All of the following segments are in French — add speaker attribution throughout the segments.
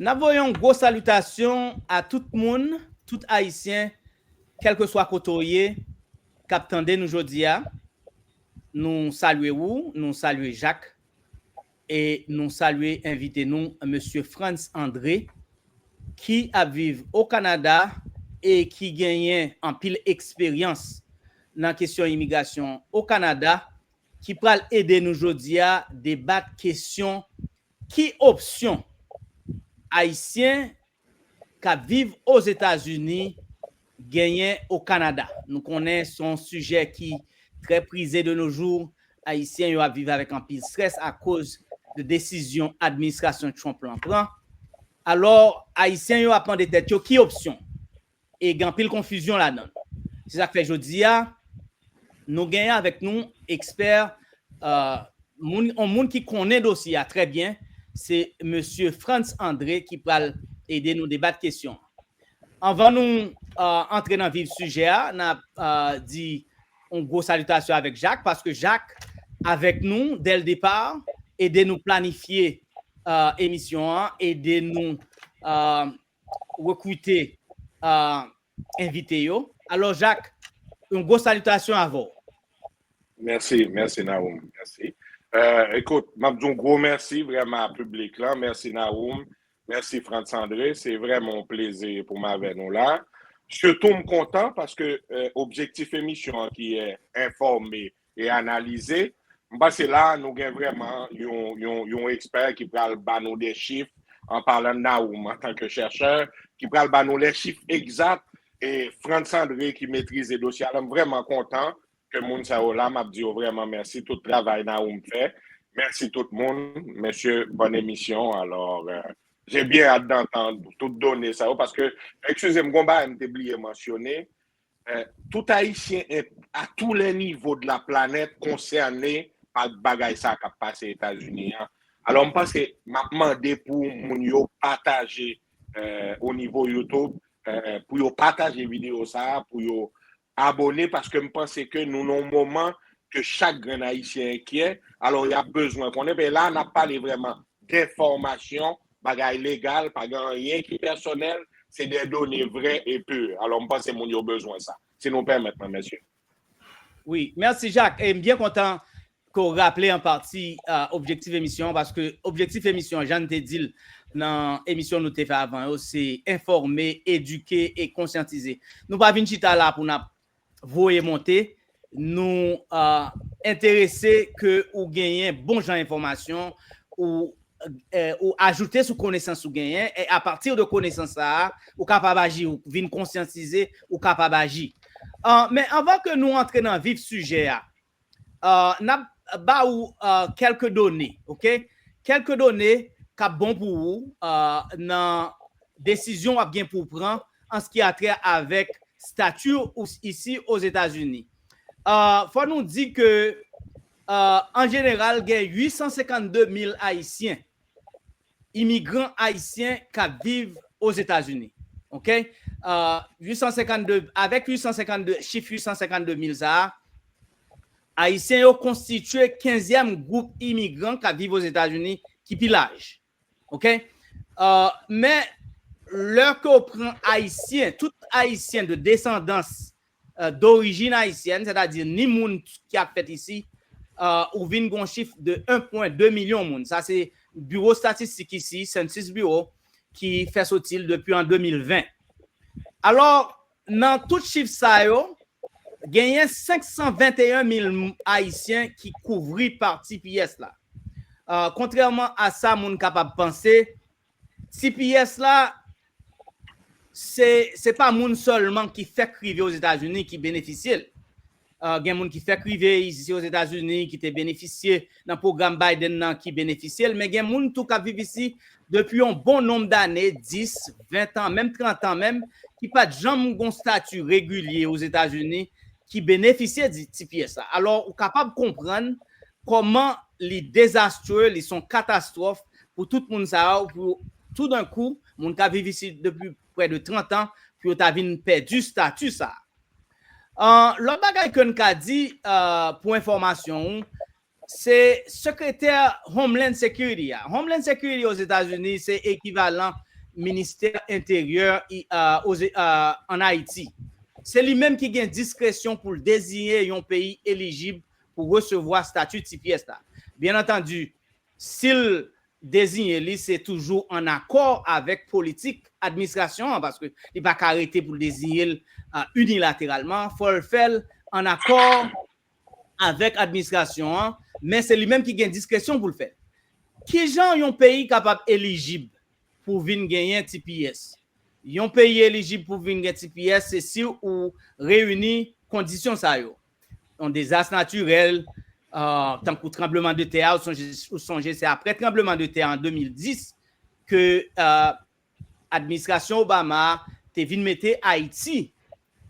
Speaker 1: Nous voyons une grosse salutation à tout le monde, tout haïtien, quel que soit côté, captandé nous aujourd'hui. Nous saluons nous saluons Jacques et nous saluons invité nous monsieur Franz André qui a vécu au Canada et qui gagne en pile expérience dans la question immigration au Canada qui pourra aider nous aujourd'hui à débattre question qui option haïtien qui vivent aux États-Unis gagnent au Canada. Nous connaissons un sujet qui est très prisé de nos jours. Haïtiens vivent avec un peu de stress à cause de décisions administration Trump prend. Alors, Haïtiens ont prendre des têtes qui option et il y a pile confusion là-dedans. C'est ça que fait aujourd'hui, nous gagnons avec nous experts, un monde qui connaît le dossier très bien, c'est monsieur Franz André qui va aider nous débattre question. Avant nous entrer dans le vif du sujet, on a dit une grosse salutation avec Jacques parce que Jacques, avec nous dès le départ, aider nous planifier l'émission, aider nous recruter invités. Alors Jacques, une grosse salutation à vous.
Speaker 2: Merci Naoum, merci. Écoute, m'a dit un gros merci vraiment à public là, merci Naoum, merci Franz André, c'est vraiment un plaisir pour m'avoir nous là. Surtout me content parce que objectif émission qui est informé et analysé, c'est là nous avons vraiment un expert qui peut nous des chiffres en parlant de Naoum en tant que chercheur, qui peut nous les chiffres exacts et Franz André qui maîtrise les dossiers. Alors, vraiment content que moun sa là m'a dit vraiment merci tout le travail Naoum fait. Merci tout le monde, monsieur, bonne émission. Alors j'ai bien hâte d'entendre tout donner ça parce que excusez-moi, je m'ai oublié mentionner tout haïtien à tous les niveaux de la planète concerné par le bagage ça qui a passé aux États-Unis. Hein. Alors je pense que m'a demandé pour moun yo partager au niveau YouTube pour yo partager vidéo ça pour yo abonner parce que je pense que nous avons un moment que chaque grand haïtien inquiet. Alors, il y a besoin qu'on ait. Mais là, on n'a pas vraiment d'informations, bagaille légale, pas rien qui est personnel, c'est des données vraies et pures. Alors, je pense que nous avons besoin de ça. Si nous permettez, monsieur.
Speaker 1: Oui, merci Jacques. Et bien content qu'on rappelle en partie Objectif Émission parce que Objectif Émission, Jeanne te dit dans l'émission nous t'ai fait avant, c'est informer, éduquer et conscientiser. Nous pas venir là pour nous voyer monter, nous intéresser que ou gagner bon genre d'information ou ajouter sous connaissance ou gagner et à partir de connaissance ça ou capable agir ou venir conscientiser ou capable agir. Mais avant que nous entrions dans le vif sujet n'a quelques données, OK? Quelques données qui sont bon pour vous dans décision à bien pour prendre en ce qui a trait avec statut ici aux États-Unis. Faut nous dire que en général, il y a 852 000 Haïtiens, immigrants haïtiens qui vivent aux États-Unis. OK? 852, avec 852, chiffre 852 000 ça, Haïtiens ont constitué 15e groupe immigrant qui vivent aux États-Unis qui pillage. OK? Mais l'heure qu'on prend haïtien, tout haïtien de descendance d'origine haïtienne, c'est-à-dire ni moun qui a fait ici, ou vient un chiffre de 1,2 million de monde. Ça, c'est bureau statistique ici, Census Bureau, qui fait sortir depuis en 2020. Alors, dans tout chiffre ça, il y a 521 000 haïtiens qui couvrent par TPS là. Contrairement à ça, moun capable de penser, TPS là, c'est pas moun seulement qui fait criver aux États-Unis qui bénéficie. Il y a des gens qui fait criver ici aux États-Unis qui te bénéficié dans le programme Biden qui bénéficie, mais il y a des gens qui vivent ici depuis un bon nombre d'années, 10, 20 ans, même 30 ans même, qui pas de jamais un statut régulier aux États-Unis qui bénéficient du TPS. Alors, on est capable de comprendre comment les désastreux, les sont catastrophes pour tout le monde ça, pour tout d'un coup, mon qui vivent ici depuis près de 30 ans, puis on a perdu statut ça. L'autre bagage que nous a dit pour information, c'est secrétaire Homeland Security. Homeland Security aux États-Unis, c'est équivalent ministère intérieur en Haïti. C'est lui-même qui a discrétion pour désigner un pays éligible pour recevoir statut TPS là. Bien entendu, s'il désigne, c'est toujours en accord avec politique administration parce que il va pas arrêter pour désigner unilatéralement. Faut le faire en accord avec administration, mais c'est lui-même qui a discrétion pour le faire. Qui genre un pays capable éligible pour venir gagner un TPS? Un pays éligible pour venir gagner un TPS, c'est si ou réunit conditions ça yo. Un désastre naturel, tant que tremblement de terre, ou songez, c'est après tremblement de terre en 2010 que l'administration Obama te venu mettre Haïti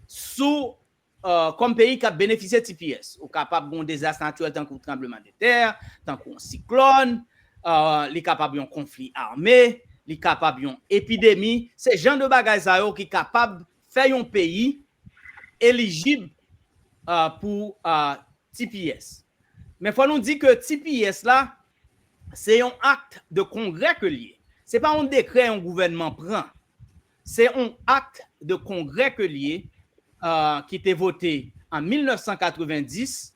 Speaker 1: sous comme pays qui a bénéficié de TPS, ou capable d'un désastre naturel tant que tremblement de terre, tant qu'un cyclone, les capables d'un conflit armé, les capables d'une épidémie, c'est genre de bagages qui est capable de faire un pays éligible pour TPS. Mais il faut nous dire que TPS là, c'est un acte de congrès que lié. Ce n'est pas un décret un gouvernement prend. C'est un acte de congrès que lié qui était voté en 1990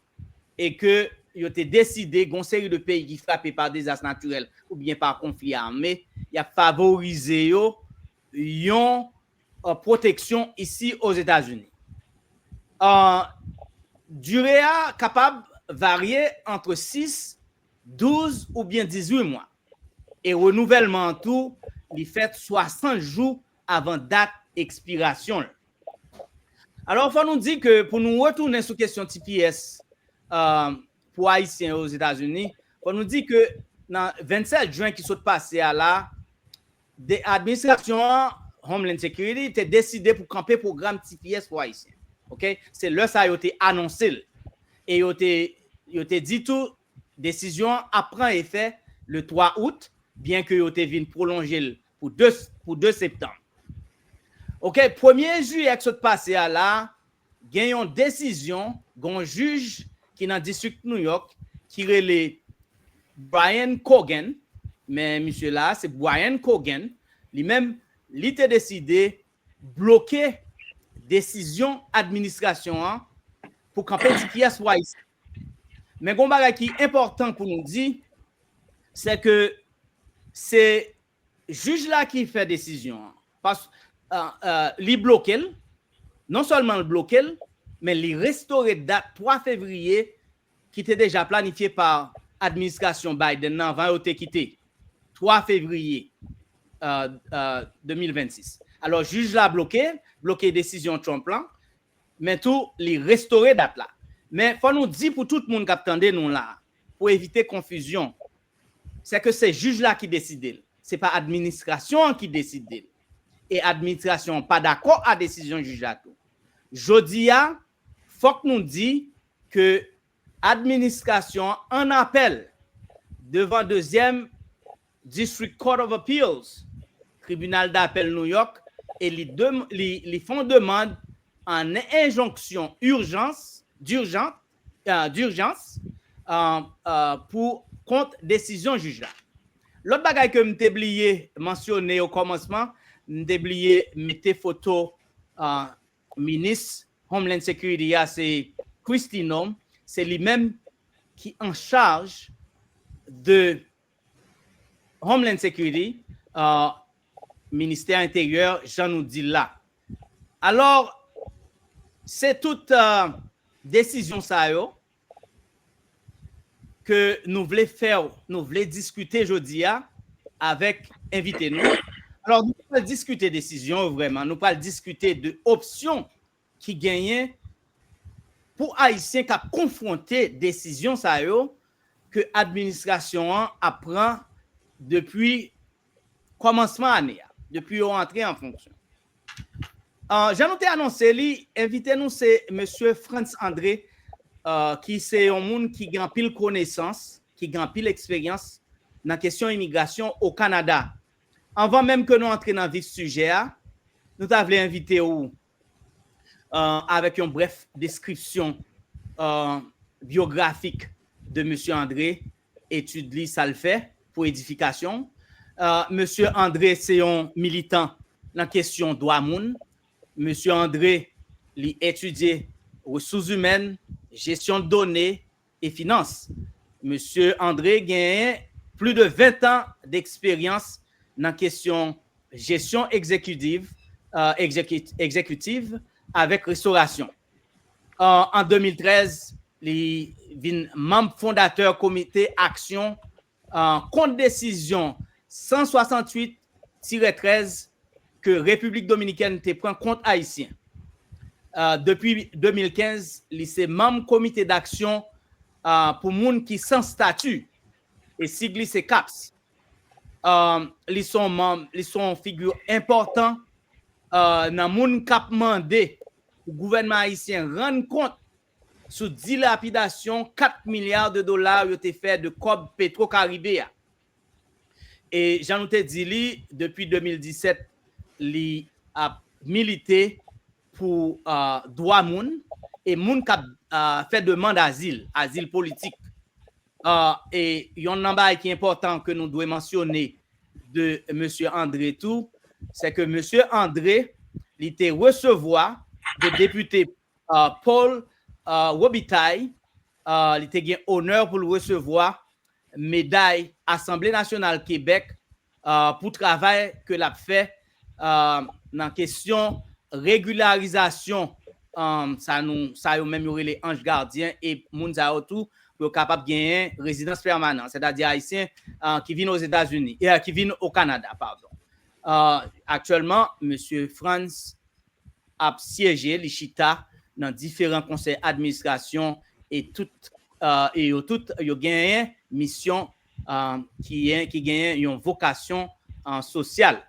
Speaker 1: et que il a été décidé qu'une série de pays qui frappés par des désastres naturels ou bien par conflit armé, il a favorisé une protection ici aux États-Unis. Durée capable varier entre 6, 12 ou bien 18 mois. Et renouvellement tout, il fait 60 jours avant date expiration. Alors, il faut nous dire que pour nous retourner sur la question TPS pour Haïtiens aux États-Unis, il faut nous dire que dans 27 juin qui sont passés à là, l'administration Homeland Security a décidé pour camper programme TPS pour Haïtiens. Okay? C'est là ça a été annoncé. Et il a dit tout, décision après effet le 3 août, bien que il a été prolongé pour 2 septembre. OK, 1er juillet qui s'est passé à là, il y a une décision d'un juge qui est dans le district New York, qui est Brian Cogan, mais monsieur là, c'est Brian Cogan, lui-même, il a décidé de bloquer décision administration pour camper TPS ici. Mais un bagage qui est important pour nous dire, c'est que c'est le juge là qui fait décision. Parce qu'il bloque, non seulement le bloque, mais il restaure date 3 février qui était déjà planifié par l'administration Biden avant de quitter. 3 février 2026. Alors, le juge l'a bloqué décision Trump là, mais tout, il restaure date là. Mais il faut nous dire pour tout le monde qui attend nous là, pour éviter confusion, c'est que c'est le juge là qui décide. Ce n'est pas l'administration qui décide. Et l'administration n'est pas d'accord à la décision du juge là. Jodi a, faut que nous disions que l'administration en appel devant 2e District Court of Appeals, tribunal d'appel New York, et ils font demande en injonction d'urgence pour contre décision juge là. L'autre bagaille que m'ai oublié mentionner au commencement, m'ai oublié mettre photo ministre Homeland Security, c'est Kristi Noem, c'est lui-même qui en charge de Homeland Security, ministère intérieur, Jean nous dit là. Alors, c'est toute décision ça que nous voulons faire, nous voulons discuter aujourd'hui avec invité nous. Alors, nous allons discuter de décision vraiment, nous allons discuter de options qui gagnent pour Haïtiens qui a confronté décision ça que l'administration apprend depuis commencement année, depuis rentrée en fonction. J'en ai annoncé, invité-nous, c'est M. Frantz André, qui c'est un monde qui a pile connaissance, qui a pile expérience dans la question immigration au Canada. Avant même que nous entrions dans le vif sujet, nous avons invité avec une brève description biographique de M. André, étude ça le fait pour édification. Monsieur André, c'est un militant dans la question droit moun. Monsieur André, il étudie ressources humaines, gestion de données et finances. Monsieur André gagne plus de 20 ans d'expérience dans la question gestion exécutive avec restauration. En 2013, il est membre fondateur comité action contre décision 168-13 que République dominicaine te prend contre haïtien. Depuis 2015, il est membre comité d'action pour moun qui sans statut et sigle c'est CAPS. Ils sont figure important dans moun k'ap mandé le gouvernement haïtien rendre compte sous dilapidation 4 milliards de dollars ont été fait de Cob Petro-Caribéa. Et j'en ai dit depuis 2017, il a milité pour droit moun et moun qui a fait demande d'asile, asile politique. Et il y a un nombre qui est important que nous devons mentionner de M. André tout, c'est que M. André, il était recevoir de député Paul Robitaille, il était gain honneur pour le recevoir médaille Assemblée nationale Québec pour travail que l'a fait dans la question régularisation ça a même les anges gardiens et Mounza tout pour capable gagner résidence permanente, c'est-à-dire haïtiens qui viennent aux États-Unis et qui viennent au Canada, pardon. Actuellement, monsieur Franz a siégé l'Ichita dans différents conseils d'administration et tout il gagné mission qui gagne une vocation sociale.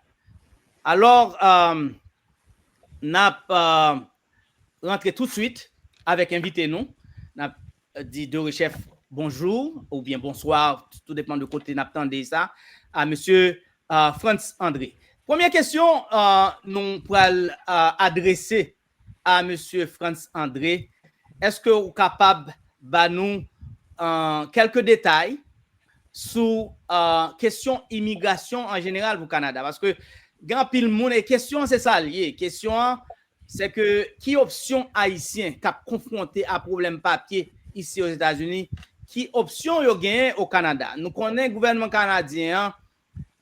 Speaker 1: Alors n'a rentré tout de suite avec invité nous n'a dit de chef bonjour ou bien bonsoir, tout dépend de côté n'attendez ça à monsieur Franz André. Première question nous pourrons adresser à monsieur Franz André. Est-ce que vous êtes capable de nous quelques détails sur question immigration en général au Canada? Parce que grand pile monde et question c'est ça lié. Question c'est que qui option haïtien qui a confronté à problème papier ici aux États-Unis, qui option yo gagne au Canada? Nous connaissons le gouvernement canadien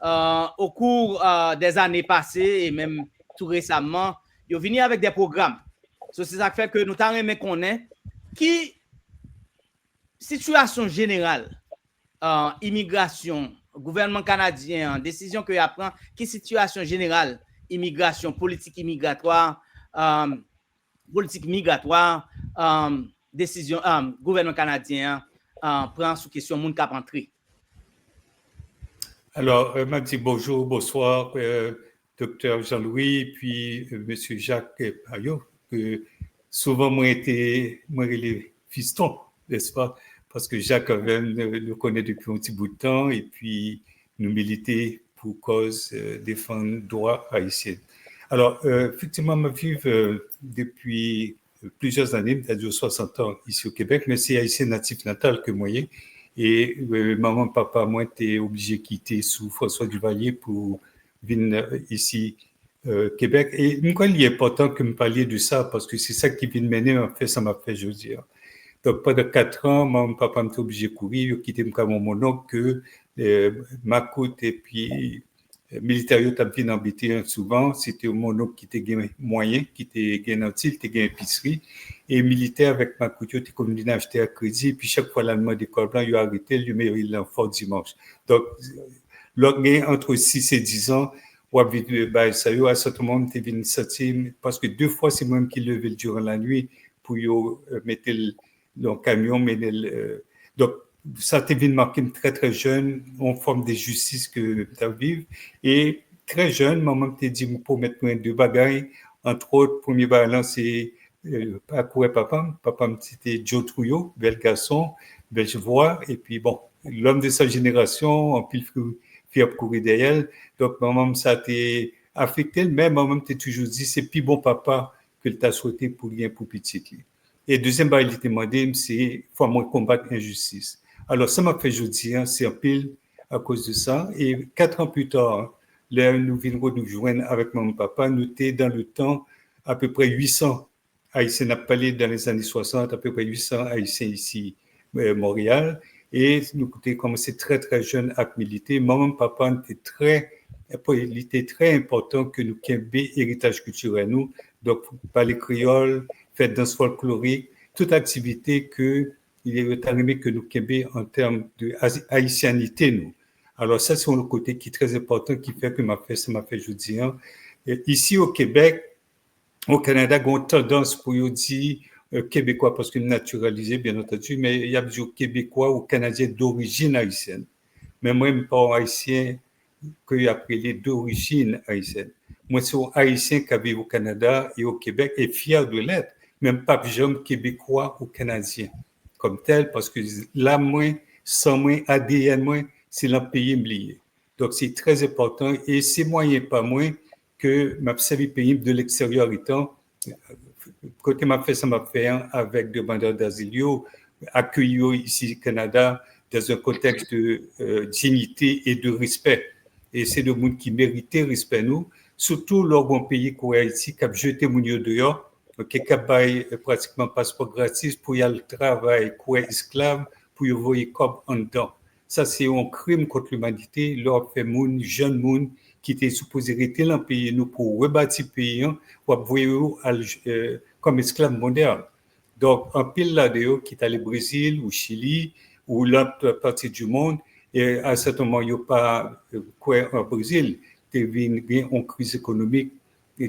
Speaker 1: au cours des années passées et même tout récemment, ils sont venus avec des programmes. So, c'est ça qui fait que nous t'avons connaître qui situation générale immigration, gouvernement canadien, décision que prend, qui situation générale immigration, politique migratoire, décision gouvernement canadien prend sous question moun k'ap entrer.
Speaker 3: Alors, m'a dit bonjour, bonsoir, docteur Jean-Louis, puis monsieur Jacques Payot, que souvent moi les fistons, n'est-ce pas? Parce que Jacques le connaît depuis un petit bout de temps et puis nous militer pour cause défendre droit haïtien. Alors, effectivement, je vis depuis plusieurs années, c'est-à-dire 60 ans ici au Québec, mais c'est haïtien natif natal que moi. Et maman, papa, moi, t'es obligé de quitter sous François Duvalier pour venir ici Québec. Et moi, il est important que me parliez de ça parce que c'est ça qui vient de mener, en fait, ça m'a fait, je veux dire. Donc, pendant 4 ans, maman, papa m'était obligé de courir, de quitter mon oncle, que ma côte et puis militaire, t'as bien embêté souvent. C'était mon oncle qui était moyen, qui était gagnantil, qui était épicerie. Et militaire avec ma couture, tu comme acheter à crédit, et puis chaque fois l'allemand d'école blanc, il a arrêté, il met il en fort dimanche. Donc, entre 6 et 10 ans, ou à ça y à ce moment, tu es venu sortir, parce que 2 fois, c'est moi qui levais durant la nuit pour mettre le camion, donc, ça t'est venu marquer très, très jeune, en forme de justice que tu as vécu. Et très jeune, maman t'a dit pour mettre moins de bagailles, entre autres, premier balance, c'est à courir papa c'était Joe Trouillot, bel garçon, belle voix, et puis bon, l'homme de sa génération, en pile fier pour courir derrière. Donc, maman, ça t'a affecté, mais maman t'a toujours dit, c'est plus bon papa que t'as souhaité pour rien pour petit. Et deuxième bail, il t'a demandé, c'est faut moins combattre l'injustice. Alors, ça m'a fait je dire, c'est un pile à cause de ça. Et 4 ans plus tard, là, nous venons nous joindre avec mon papa. Nous étions dans le temps à peu près 800 Haïtiens à parler dans les années 60, à peu près 800 Haïtiens ici à Montréal. Et nous avons commencé très, très jeunes à militer. Mon papa il était très important que nous ayons héritage culturel. Nous, donc, parler créole, faire danse folklorique, toute activité il est arrivé que nous ayons en termes de haïtianité, nous. Alors, ça, c'est un côté qui est très important, qui fait que ça m'a fait jeudi. Ici, au Québec, au Canada, il y a une tendance pour dire québécois, parce que naturalisé, bien entendu, mais il y a du québécois ou canadien d'origine haïtienne. Mais moi, je ne suis pas haïtien que j'ai appelé d'origine haïtienne. Moi, c'est un haïtien qui vit au Canada et au Québec et fier de l'être, même pas jeune québécois ou canadien comme tel, parce que là, moi, sans moi, ADN, moi, c'est le pays lié. Donc, c'est très important et c'est moyen, pas moins, que ma servi pays de l'extérieur étant, côté m'a fait, ça m'a fait avec demandeurs d'asile, accueillis ici au Canada dans un contexte de dignité et de respect. Et c'est le monde qui méritait respect, nous, surtout lors d'un pays comme Haïti, qui a jeté mon dehors, qui a pratiquement passeport gratis pour y aller travail, pour être esclave, pour y voyer comme en dedans. Ça, c'est un crime contre l'humanité. Lors fait moun, jeune moun, qui était supposé rester dans le pays, nous, pour rebâtir le pays, pour voyer comme esclave moderne. Donc, un pile là-dedans qui est allé au Brésil, au Chili, ou l'autre partie du monde, et à un certain moment, il n'y a pas quoi au Brésil, il y a une crise économique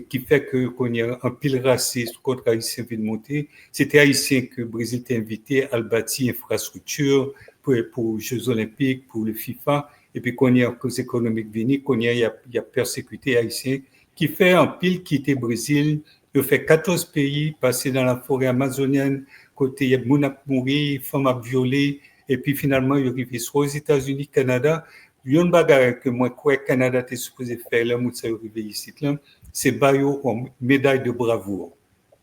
Speaker 3: qui fait qu'on y a un pile raciste contre Haïtiens qui monter. C'était Haïtien que le Brésil t'a invité à bâtir infrastructure pour les Jeux Olympiques, pour le FIFA, et puis qu'on y a une crise économique venue, qu'on y a persécuté Haïtiens, qui fait un pile quitter Brésil. Il fait 14 pays, passer dans la forêt amazonienne, côté il y a des gens qui mourir, femmes à violer, et puis finalement, il arrive soit aux États-Unis, Canada. Il y a une bagarre que moi, quoi, Canada était supposé faire, là, moi, ça arrive ici, là, c'est bailler une médaille de bravoure.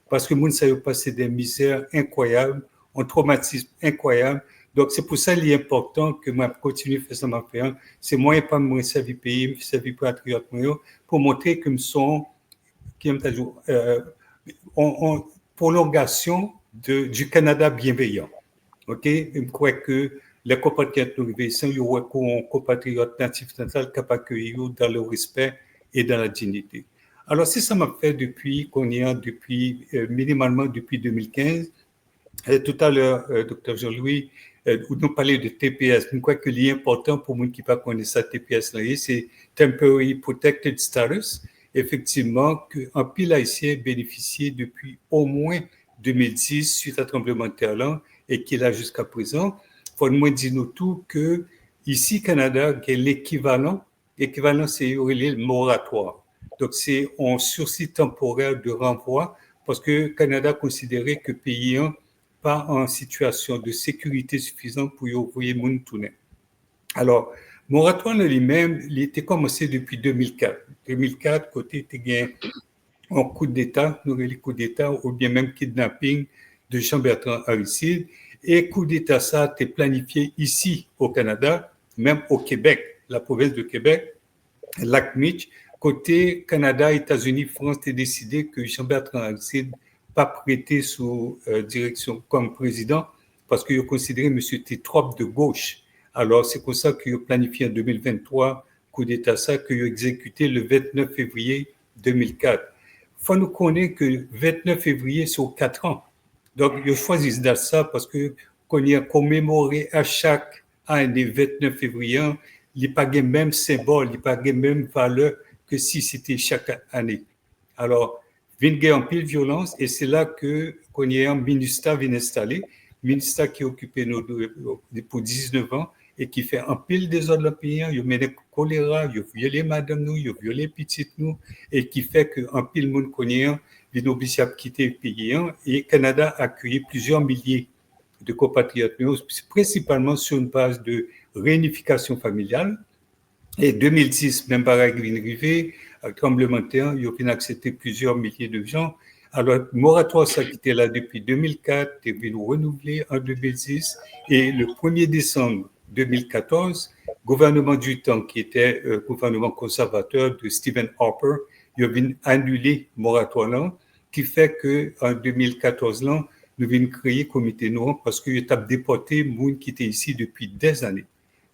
Speaker 3: Parce que moi, ça a passé des misères incroyables, un traumatisme incroyable. Donc, c'est pour ça qu'il est important que moi, continue à faire ça, ma faire. C'est moi, pas moi, servir pays, servir patriote, pour montrer que nous sommes, en prolongation du Canada bienveillant. OK? Je crois que les compatriotes nous vivent, ils ont un compatriote natif natal qui a accueilli dans le respect et dans la dignité. Alors, c'est ça m'a fait depuis minimalement depuis 2015. Tout à l'heure, Dr. Jean-Louis, nous parlait de TPS. Je crois que l'important pour moi qui ne pas connaître ça, TPS, c'est Temporary Protected Status. Effectivement, qu'un pile haïtien bénéficié depuis au moins 2010 suite à tremblement de terre là, et qui est là jusqu'à présent. Il faut nous dire nous tout que ici, Canada, il y a l'équivalent. L'équivalent, c'est le moratoire. Donc, c'est un sursis temporaire de renvoi parce que le Canada considérait que le pays n'est pas en situation de sécurité suffisante pour y envoyer mon tourner. Alors, moratoire lui-même, il était commencé depuis 2004. 2004, côté était un coup d'État, nous le coup d'État, ou bien même kidnapping de Jean-Bertrand Aristide. Et coup d'État, ça a été planifié ici au Canada, même au Québec, la province de Québec, Lac-Meech. Côté Canada, États-Unis, France, a décidé que Jean-Bertrand Aristide pas prêté sous direction comme président parce qu'il considérait M. trop de gauche. Alors, c'est pour ça qu'il a planifié en 2023 coup d'État, ça qu'il a exécuté le 29 février 2004. Il faut nous connaître que le 29 février, c'est aux 4 ans. Donc, ils choisissent date ça parce que qu'on y a commémoré à chaque année 29 février, il n'y a pas le même symbole, il n'y a pas la même valeur que si c'était chaque année. Alors, il y a en pile violence et c'est là qu'on y a un ministère vient installer, ministère qui est occupé pour 19 ans et qui fait un pile désordre dans le pays, il met le choléra, il viole madame nous, il viole petites nous et qui fait qu'un pile monde connaît vient obligé à quitter le pays et le Canada a accueilli plusieurs milliers de compatriotes, mais principalement sur une base de réunification familiale. Et 2010, même pareil, il est arrivé, avec tremblement de terre, il a accepté plusieurs milliers de gens. Alors, moratoire, ça qui était là depuis 2004, est venu renouveler en 2010. Et le 1er décembre 2014, gouvernement du temps qui était gouvernement conservateur de Stephen Harper, il a annulé le moratoire qui fait qu'en 2014, là, nous venons créer le comité noir parce qu'il a déporté les gens qui étaient ici depuis des années.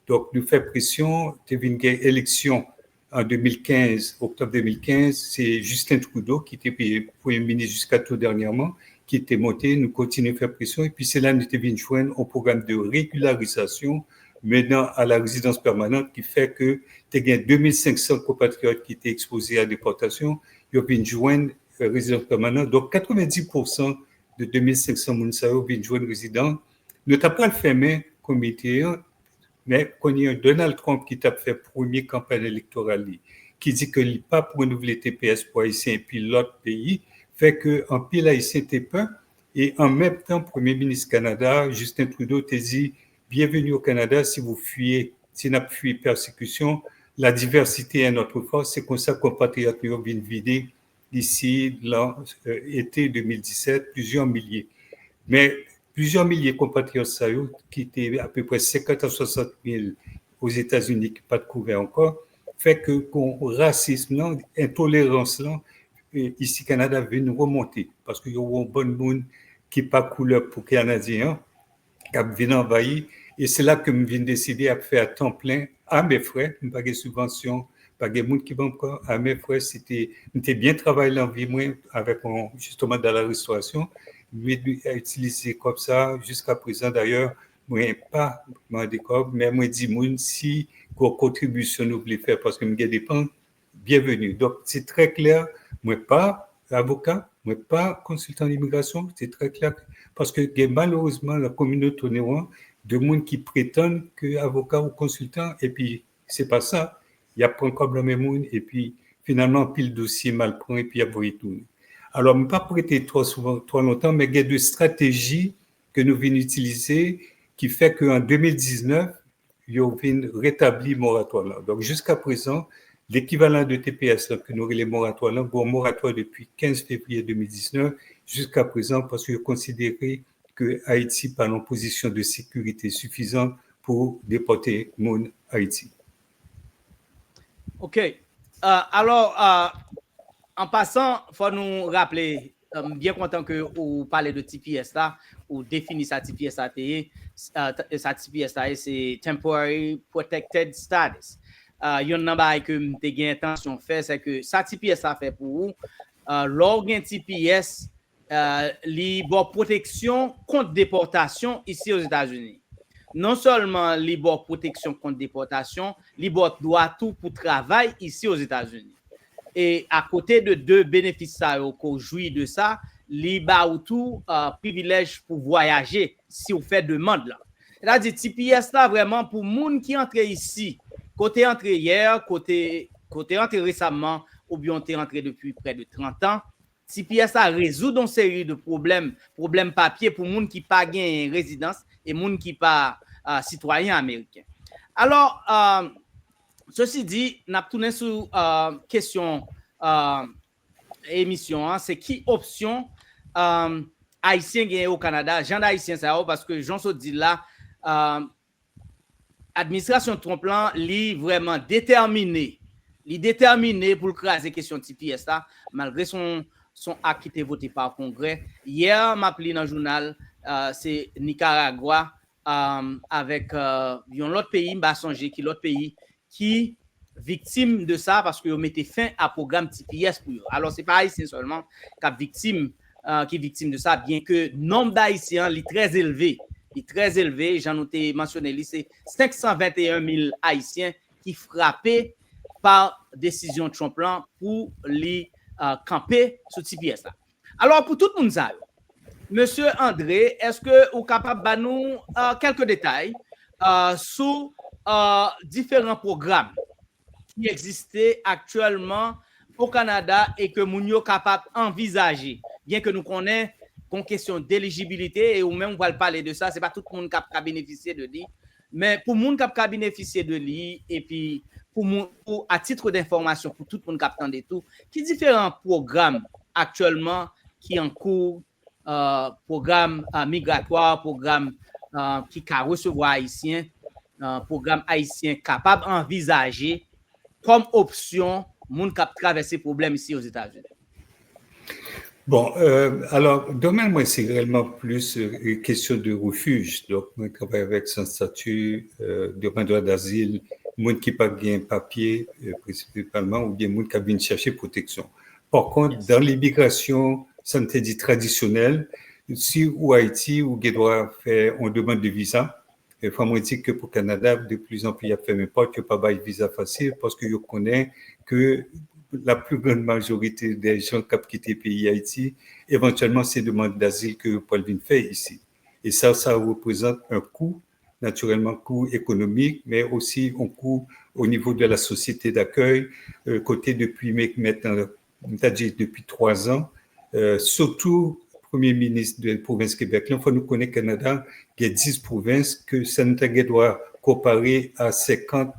Speaker 3: Donc, nous faisons pression, il y a eu une élection en 2015, octobre 2015, c'est Justin Trudeau qui était Premier ministre jusqu'à tout dernièrement, qui était monté, nous continuons à faire pression, et puis c'est là que nous avons joindre un programme de régularisation maintenant à la résidence permanente qui fait que il y a 2500 compatriotes qui étaient exposés à la déportation, ils ont joindre résidence permanente, donc 90% de 2500 personnes viennent joindre résidence. Nous n'avons pas le fermé comité, mais quand il y a Donald Trump qui a fait première campagne électorale, qui dit qu'il n'est pas pour renouveler TPS pour Haïtiens et puis l'autre pays, fait qu'en pile Haïtien était peur. Et en même temps, Premier ministre Canada, Justin Trudeau, t'a dit bienvenue au Canada si vous fuyez, si vous n'avez fui persécution, la diversité est notre force. C'est comme ça qu'on compatriotes viennent vider d'ici l'été 2017 plusieurs milliers. Mais plusieurs milliers de compatriotes qui étaient à peu près 50 à 60 000 aux États-Unis qui n'ont pas de couvert encore, fait que le racisme, l'intolérance, ici au Canada, vient remonter. Parce qu'il y a un bon monde qui n'est pas couleur pour les Canadiens, qui vient envahir. Et c'est là que je viens décider à faire à temps plein à mes frais, pas de subventions, pas de monde qui va encore à mes frais. C'était bien travaillé l'envie, moi, avec justement dans la restauration. Mais utiliser comme ça jusqu'à présent d'ailleurs moi pas m'en découvre mais moi dis moi si contribution nous voulez faire parce que me dépend bienvenue donc c'est très clair moi pas avocat moi pas consultant d'immigration c'est très clair parce que malheureusement la communauté noire de monde qui prétendent que avocat ou consultant et puis c'est pas ça il y a pas comme le même monde et puis finalement pile dossier mal pris et puis il y a pour tout. Alors, je ne vais pas prêter trop longtemps, mais il y a des stratégies que nous venons utiliser qui fait qu'en 2019, il y a une rétabli moratoire. Donc, jusqu'à présent, l'équivalent de TPS que nous avons les moratoires, bon moratoire depuis 15 février 2019 jusqu'à présent parce qu'il est considéré que Haïti pas en position de sécurité suffisante pour déporter mon Haïti.
Speaker 1: OK. Alors, en passant, il faut nous rappeler, bien content que vous parlez de TPS là, ou définissez sa TPS là, sa TPS là, c'est Temporary Protected Status. Il y a un nombre que j'ai intention de faire, c'est que sa TPS là fait pour vous, l'organe TPS, libre protection contre déportation ici aux États-Unis. Non seulement libre protection contre déportation, libre droit tout pour travail ici aux États-Unis. Et à côté de deux bénéfices qu'on jouit de ça, libre ou tout privilège pour voyager si vous faites demande là. C'est-à-dire TPS là vraiment pour moun qui entre ici, côté entré hier, côté entré récemment ou bien t'es entré depuis près de 30 ans. TPS a résout une série de problèmes papier pour moun qui pas gain résidence et moun qui pas citoyen américain. Alors ceci dit, n'a tourné sur question émission, c'est qui option haïtien gagne au Canada, gens haïtien ça parce que Jean se dit là administration Trump là, li vraiment déterminé pour craser question TPS là malgré son acte qui était voté par le Congrès. Hier m'a appelé dans le journal c'est Nicaragua avec un autre pays m'a songé qui l'autre pays qui victime de ça parce que vous mettez fin à programme TPS pour eux. Alors c'est pas haïtien seulement qui victime de ça bien que nombre d'haïtiens est très élevé, j'en ai mentionné c'est 521 000 haïtiens qui frappés par décision de Trump pour les camper sous TPS là. Alors pour tout le monde ça, Monsieur André, est-ce que vous êtes capable de nous quelques détails sur différents programmes qui existaient actuellement au Canada et que nous sommes capables d'envisager, bien que nous connaissons une question d'éligibilité et ou même on va parler de ça, ce n'est pas tout le monde qui a bénéficié de lui, mais pour le monde qui a bénéficié de lui et puis pour à titre d'information pour tout le monde qui a entendu tout, qui différents programmes actuellement qui en cours, programme migratoire, programme qui a recevoir haïtien programme haïtien capable d'envisager comme option moun k'ap traverser problème ici aux États-Unis?
Speaker 3: Bon, alors, domaine, moi, c'est réellement plus une question de refuge. Donc, moi, je travaille avec son statut, demandeur d'asile, monde qui pas bien papier, principalement, ou bien monde qui vient chercher protection. Par contre, dans l'immigration, ça me dit traditionnelle, si ou Haïti, ou qui doit faire, on demande de visa. Il faut me dire que pour le Canada, de plus en plus, il y a fait même pas que pas de visa facile parce que je connais que la plus grande majorité des gens qui ont quitté le pays Haïti, éventuellement, c'est demande d'asile que Paul vient faire ici. Et ça représente un coût, naturellement, coût économique, mais aussi un coût au niveau de la société d'accueil, côté depuis maintenant, depuis 3 ans, surtout Premier ministre de la province Québec. Là, il faut nous connaître Canada, il y a 10 provinces que ça doit comparer à 50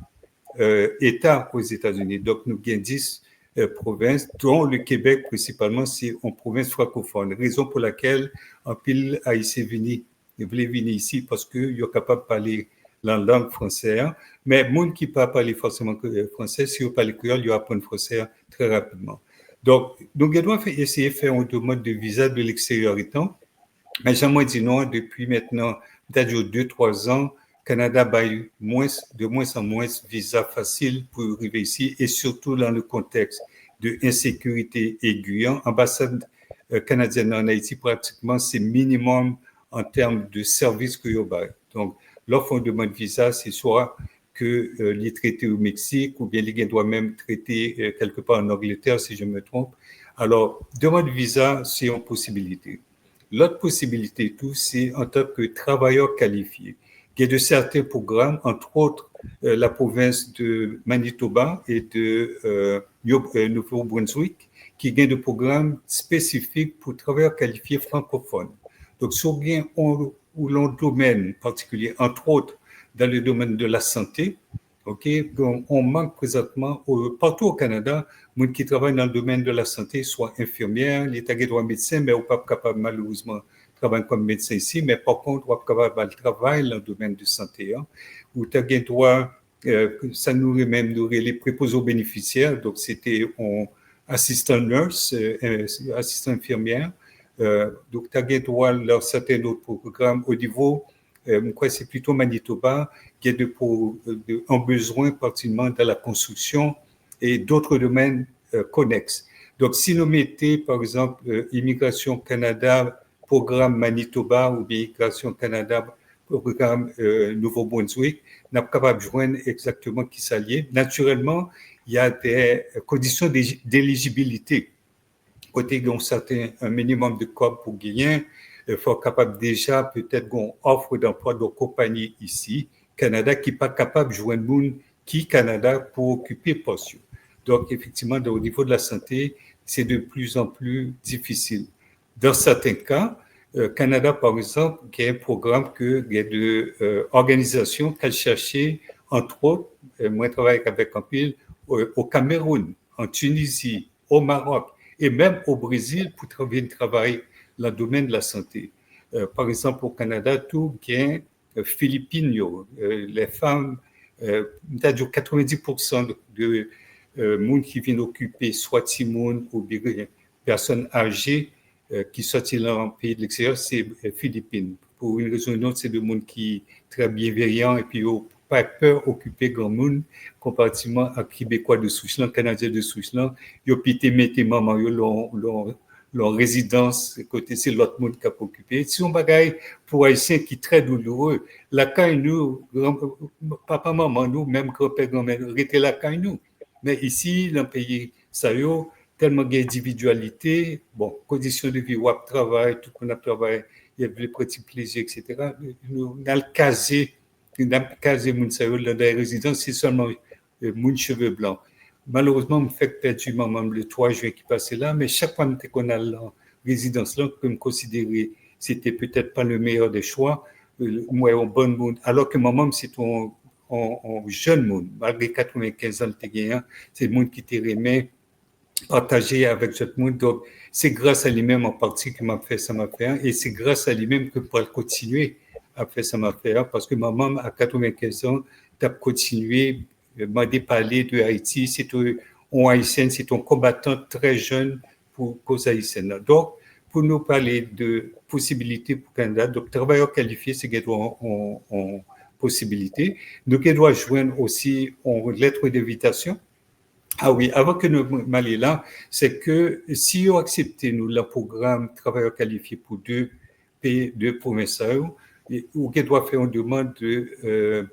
Speaker 3: États aux États-Unis. Donc, nous avons 10 provinces, dont le Québec principalement, c'est une province francophone. Raison pour laquelle un pile haïtien voulait venir ici parce qu'il est capable de parler la langue française. Mais les gens qui ne parlent pas forcément français, si vous parlez créole, ils apprennent français très rapidement. Donc, nous devons essayer de faire une demande de visa de l'extérieur étant. Mais j'aimerais dire non, depuis maintenant, peut-être 2-3 ans, Canada a eu de moins en moins visa facile pour arriver ici et surtout dans le contexte de insécurité aiguë. Ambassade canadienne en Haïti, pratiquement, c'est minimum en termes de services que vous avez. Donc, l'offre on demande visa, c'est soit que les traités au Mexique ou bien les doivent même traiter quelque part en Angleterre, si je me trompe. Alors, demande visa, c'est une possibilité. L'autre possibilité, tout, c'est en tant que travailleur qualifié. Il y a de certains programmes, entre autres la province de Manitoba et de Nouveau-Brunswick, qui ont des programmes spécifiques pour travailleurs qualifiés francophones. Donc, sur bien ou l'on domaine particulier, entre autres dans le domaine de la santé, ok, donc on manque présentement partout au Canada, gens qui travaillent dans le domaine de la santé, soit infirmières, l'État doit médecin, mais on n'est pas capable malheureusement travailler comme médecin ici, mais par contre, on est capable de travailler dans le domaine de santé. Hein, où tu as droit, ça nous même les préposés aux bénéficiaires, donc c'était assistant nurse, assistant infirmière, donc tu as droit à certains autres programmes au niveau, moi c'est plutôt Manitoba, qui est un besoin particulièrement dans la construction et d'autres domaines connexes. Donc si nous mettons par exemple Immigration Canada, programme Manitoba ou bien Immigration Canada, programme Nouveau-Brunswick, nous sommes capables de joindre exactement qui s'allie. Naturellement, il y a des conditions d'éligibilité. Côté d'un certain un minimum de corps pour gagner, il faut être capable déjà peut-être qu'on offre d'emploi de compagnie ici, Canada, qui n'est pas capable de joindre monde qui Canada pour occuper poste. Donc effectivement, au niveau de la santé, c'est de plus en plus difficile. Dans certains cas, Canada, par exemple, il y a un programme il y a de organisations qui cherchent, entre autres, moi je travaille avec un pile, au Cameroun, en Tunisie, au Maroc et même au Brésil pour travailler dans le domaine de la santé. Par exemple, au Canada, tout gain Philippines, les femmes, 90% de monde qui viennent occuper soit Timoun ou bien personnes âgées qui sortent dans le pays de l'extérieur, c'est Philippines. Pour une raison ou une autre, c'est des gens qui sont très bienveillants et puis pas peur d'occuper grand monde comparativement à Québécois de souche, Canadiens de souche. Ils ont pu mettre maman leur résidence, côté c'est l'autre monde qui a occupé. Si on bagaille pour Haïtiens qui est très douloureux, la caille nous, papa, maman, nous, même grand-père, grand-mère, rester la caille nous. Mais ici, dans le pays, ça y est, tellement d'individualité, bon, conditions de vie, wap travail, tout qu'on a travaillé, il y a des petits plaisirs, etc. Nous avons casé moun sa yo dans des résidences, c'est seulement moun cheveux blancs. Malheureusement, je fait perdu maman le 3 juin qui passait là, mais chaque fois qu'on a la résidence là, on peut me considérer c'était peut-être pas le meilleur des choix, moi un bon monde, alors que maman c'est un jeune monde, malgré 95 ans de gagnant, c'est le monde qui te remet partager avec tout le monde. Donc, c'est grâce à lui-même en partie que m'a fait ça, et c'est grâce à lui-même que pour continuer a fait sa affaire parce que maman, à 95 ans, a continué, m'a parler de Haïti. C'est un Haïtien, c'est un combattant très jeune pour cause haïtienne. Donc, pour nous parler de possibilités pour le Canada, donc travailleurs qualifiés, c'est qu'ils ont possibilité. Nous devons joindre aussi une lettre d'invitation. Ah oui, avant que nous m'allions là, c'est que si on accepte nous le programme travailleurs qualifiés pour deux pays, deux provinces, ou qu'on doit faire une demande de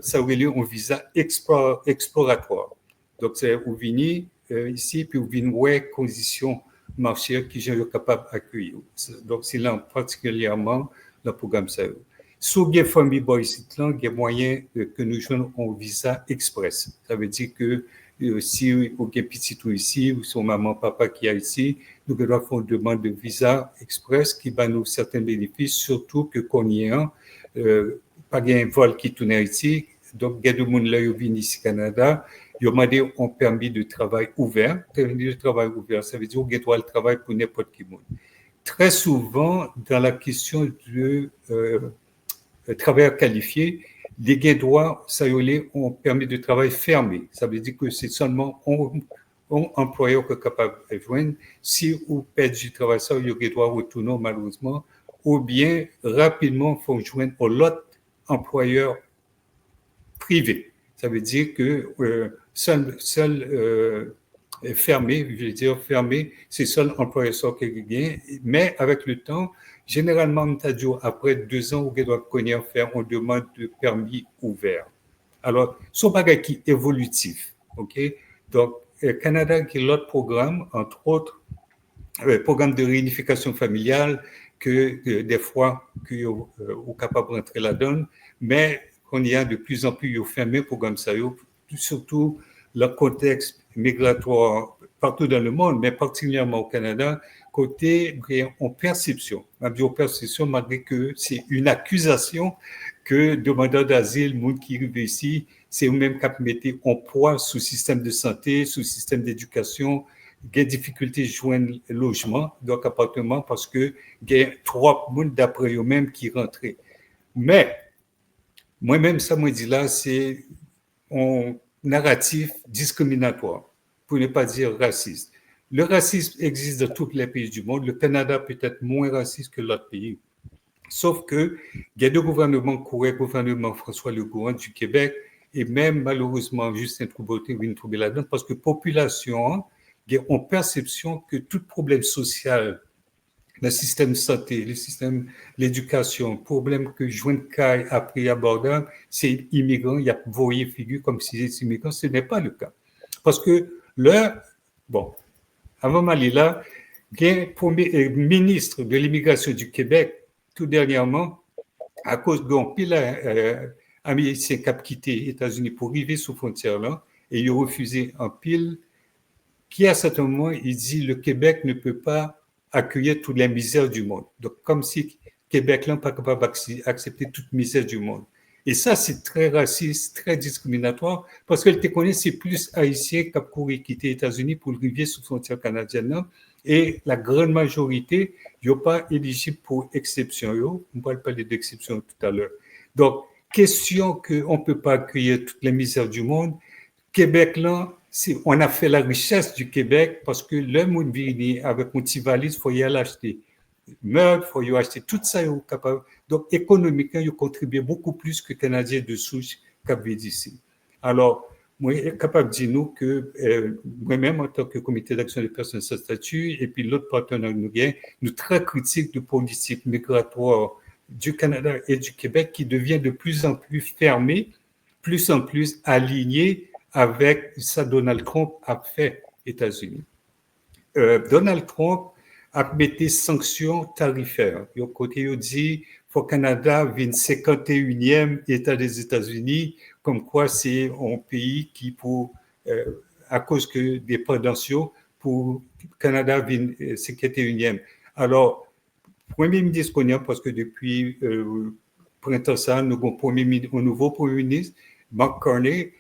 Speaker 3: ça veut dire un visa exploratoire. Donc c'est vous venez ici puis vous venez ouais conditions marché qui sont capables d'accueillir. Donc c'est là particulièrement le programme ça. Sous les familles boys, il y a moyen que nous jouons un visa express. Ça veut dire que si vous avez un petit tout ici, ou son maman, papa qui est ici, nous devons faire une demande de visa express qui va nous certains bénéfices, surtout que qu'on y a pas un vol qui tourne ici. Donc, il y a des gens qui viennent ici au Canada. Ils ont demandé un permis de travail ouvert. Permis de travail ouvert, ça veut dire qu'ils doivent travailler pour n'importe qui. Très souvent, dans la question de travailleurs qualifiés, les droits, ça y est, ont permis de travail fermé. Ça veut dire que c'est seulement un employeur qui est capable de joindre. Si vous perdez du travail, ça, il y a des droits retourner malheureusement, ou bien rapidement, il faut joindre l'autre employeur privé. Ça veut dire que fermé, je veux dire fermé, c'est seul employeur qui gagne, mais avec le temps, généralement, après 2 ans, on doit connaître faire une demande de permis ouvert. Alors, ce n'est pas un qui évolutif, ok? Donc, Canada, qui est l'autre programme, entre autres, programme de réunification familiale, que des fois, qu'on est capable de rentrer là-dedans, mais qu'on y a de plus en plus fermé programme ça, surtout le contexte migratoire partout dans le monde, mais particulièrement au Canada, côté en perception. En perception, malgré que c'est une accusation que demandeurs d'asile, monde qui arrive ici, c'est eux-mêmes qui mettent en poids sous système de santé, sous système d'éducation, des difficultés de joindre logement, donc appartement, parce que il y a 3 personnes d'après eux-mêmes qui rentraient. Mais, moi-même, ça me dit là, c'est un narratif discriminatoire, pour ne pas dire raciste. Le racisme existe dans tous les pays du monde. Le Canada peut être moins raciste que l'autre pays. Sauf que il y a 2 gouvernements courants, le gouvernement François Legault du Québec et même malheureusement Justin Trudeau vient trouver là-dedans parce que la population a une perception que tout problème social, le système de santé, le système de l'éducation, problème que joindre caille après abordable, c'est immigrant, il y a voyé figure comme si c'est immigrant, ce n'est pas le cas. Parce que avant Malila, il y a le premier ministre de l'immigration du Québec, tout dernièrement, à cause d'un pile américain qui a quitté les États-Unis pour arriver sous frontière là, et il a refusé un pile qui, à certains moments, il dit le Québec ne peut pas accueillir toutes les misères du monde. Donc, comme si le Québec n'est pas capable d'accepter toute misère du monde. Et ça, c'est très raciste, très discriminatoire, parce qu'elle te connaît, c'est plus haïtien qui a couru quitter les États-Unis pour arriver sous frontière canadienne. Et la grande majorité, ils ne sont pas éligibles pour exception. On va parler d'exception tout à l'heure. Donc, question qu'on ne peut pas accueillir toutes les misères du monde. Québec, là, on a fait la richesse du Québec parce que le monde vient avec une petite valise, il faut y aller acheter meubles, il faut y acheter tout ça. Donc, économiquement, ils contribuent beaucoup plus que les Canadiens de souche qui vivent ici. Alors, moi, je suis capable de dire que moi-même, en tant que comité d'action des personnes sans statut, et puis l'autre partenaire nous très critiques de politique migratoire du Canada et du Québec qui devient de plus en plus fermée, plus en plus alignée avec ça Donald Trump a fait aux États-Unis. Donald Trump a mis des sanctions tarifaires. Il a dit faut que le Canada vienne 51e État des États-Unis, comme quoi c'est un pays qui, à cause que des pendants, pour le Canada vienne 51e. Alors, Premier ministre qu'on a, parce que depuis printemps ça, nous avons un nouveau Premier ministre, Mark Carney.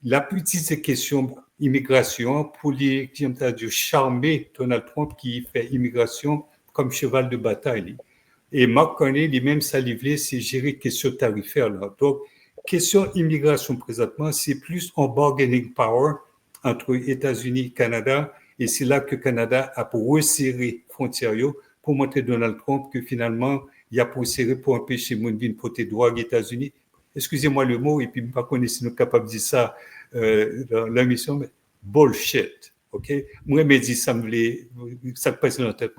Speaker 3: La petite question immigration pour les qui ont charmer Donald Trump qui fait immigration comme cheval de bataille. Et Mark Carney, lui-même, ça livré, c'est gérer question tarifaire. Là. Donc, question immigration présentement, c'est plus en bargaining power entre États-Unis et Canada. Et c'est là que le Canada a pour resserrer frontières pour montrer Donald Trump que finalement, il a pour serrer pour empêcher mon vie de porter droit aux États-Unis. Excusez-moi le mot, et puis pas connaître si nous sommes capables de dire ça dans l'émission, mais bullshit. OK? Moi, je me dis, ça me passe dans la tête,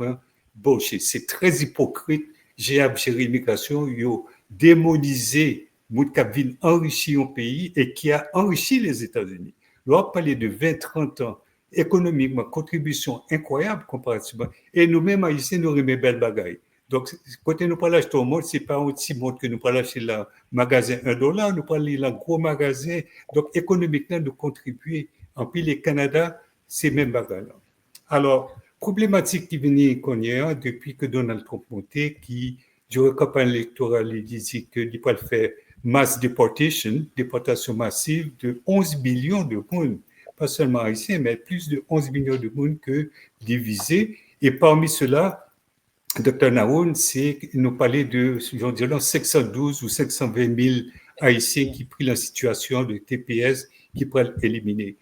Speaker 3: bullshit. C'est très hypocrite. J'ai géré l'immigration, ils ont démonisé les gens qui viennent enrichir un pays et qui a enrichi les États-Unis. On va parler de 20-30 ans, économiquement, contribution incroyable comparativement. Et nous-mêmes, Haïtiens, nous remettons belle bagaille. Donc, quand nous parlons acheter au monde, ce n'est pas un petit monde que nous parlons acheter dans le magasin $1, nous parlons dans un gros magasin. Donc, économiquement, nous contribuons. En plus, le Canada, c'est même bagaille. Alors, problématique qui venait qu'on y a depuis que Donald Trump monté, qui, durant la campagne électorale, il disait qu'il va faire mass déportation massive de 11 millions de monde, pas seulement haïtiens, mais plus de 11 millions de monde que divisés. Et parmi ceux-là, Dr. Naoun, c'est nous parlait de, je dirais, 512 ou 520 000 haïtiens qui pris la situation de TPS qui pourraient éliminer.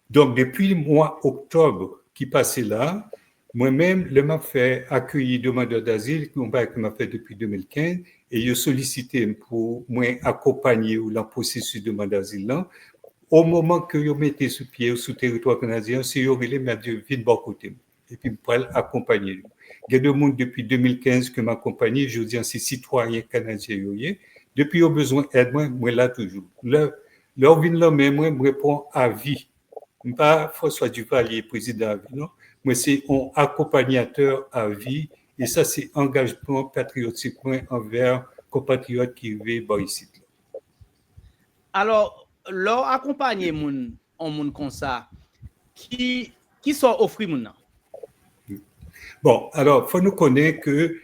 Speaker 3: Donc, depuis le mois octobre qui passait là, moi-même, je m'a fait accueillir demandeurs d'asile, que m'a fait depuis 2015, et je sollicité pour moi accompagner le processus de demande d'asile là. Au moment que je mettais sur pied sous territoire canadien, c'est Yorele m'a dit vite bon côté. Et puis, je peux accompagner. Il y a des gens depuis 2015 que m'accompagnent, je dis, c'est citoyens canadiens. Depuis, ils ont besoin d'aide, moi là toujours. Leur vie là, mais moi, je réponds à vie. Pas François Duvalier, président à vie, non. Moi, c'est un accompagnateur à vie. Et ça, c'est engagement patriotique envers compatriotes qui vivent ici.
Speaker 1: Alors, leur accompagner moun, en moun comme ça, qui sont offrir moun nan?
Speaker 3: Bon, alors, il faut nous connaître que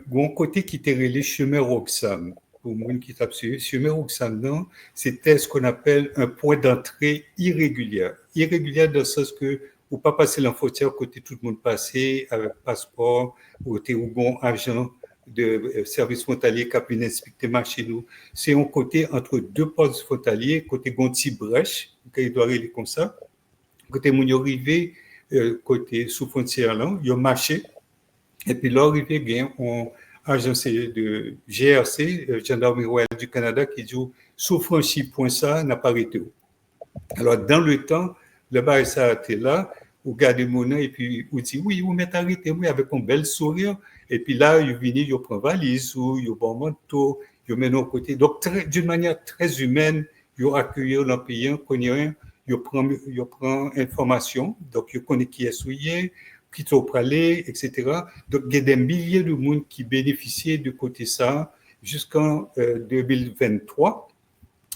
Speaker 3: mon côté qui était relé chemin Roxham, pour moun qui tape sur chemin Roxham, c'était ce qu'on appelle un point d'entrée irrégulier. Irrégulier dans le sens que ou pas passer la frontière côté tout le monde passé avec passeport, côté ou bon agent de service frontalier qui a pu inspecter chez nous. C'est un côté entre deux postes frontaliers, côté Gonti Brèche, qui doit aller comme ça. Côté mon arrivé, côté sous frontière là, il y a marché. Et puis là, arrivé, bien, on agence de GRC, Gendarmerie Royale du Canada, qui dit sous franchi point ça, n'a pas arrêté. Alors, dans le temps, le bar s'arrêtait là, vous gardez mon nom et puis vous dites oui, vous mettez arrêté moi avec un bel sourire. Et puis là, vous venez, vous prenez valise ou vous bon manteau, vous mettez de côté. Donc, d'une manière très humaine, vous accueillez le pays, vous prenez information, donc vous connaissez qui est souillé, qui est au aller, etc. Donc, il y a des milliers de monde qui bénéficient de côté ça jusqu'en 2023.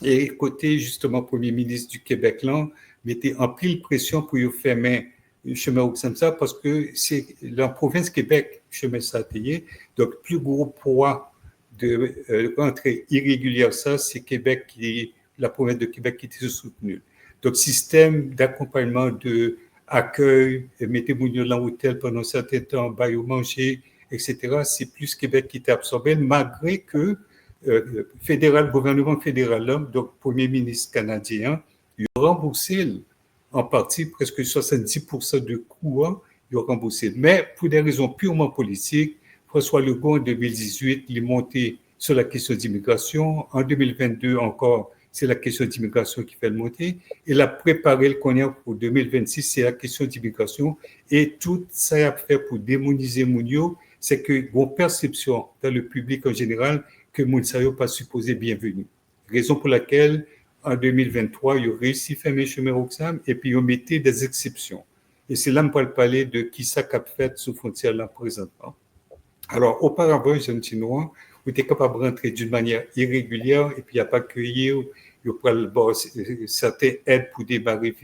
Speaker 3: Et côté, justement, Premier ministre du Québec, là, mettait en pile pression pour y fermer le chemin Roxham parce que c'est la province Québec, chemin Satellé. Donc, plus gros poids de rentrée irrégulière, ça, c'est Québec la province de Québec qui était soutenue. Donc, système d'accompagnement de accueil, mettez mounio dans l'hôtel pendant un certain temps, bailler au manger, etc. C'est plus Québec qui était absorbé, malgré que gouvernement fédéral, donc Premier ministre canadien, il a remboursé en partie presque 70% de coûts, il a remboursé. Mais pour des raisons purement politiques, François Legault en 2018, il est monté sur la question d'immigration. En 2022 encore, c'est la question d'immigration qui fait le monter. Il a préparé le cognac pour 2026, c'est la question d'immigration. Et tout ça a fait pour démoniser Mounio, c'est que bon perception dans le public en général que Mounsayo pas supposé bienvenu. Raison pour laquelle en 2023, il a réussi à fermer le chemin Roxham et puis il a mis des exceptions. Et c'est là que je parler de qui ça a fait sous frontière là présentement. Alors, auparavant, les jeunes Chinois étaient capables de rentrer d'une manière irrégulière et puis il n'y a pas accueilli, il y a certaines aides pour débarrer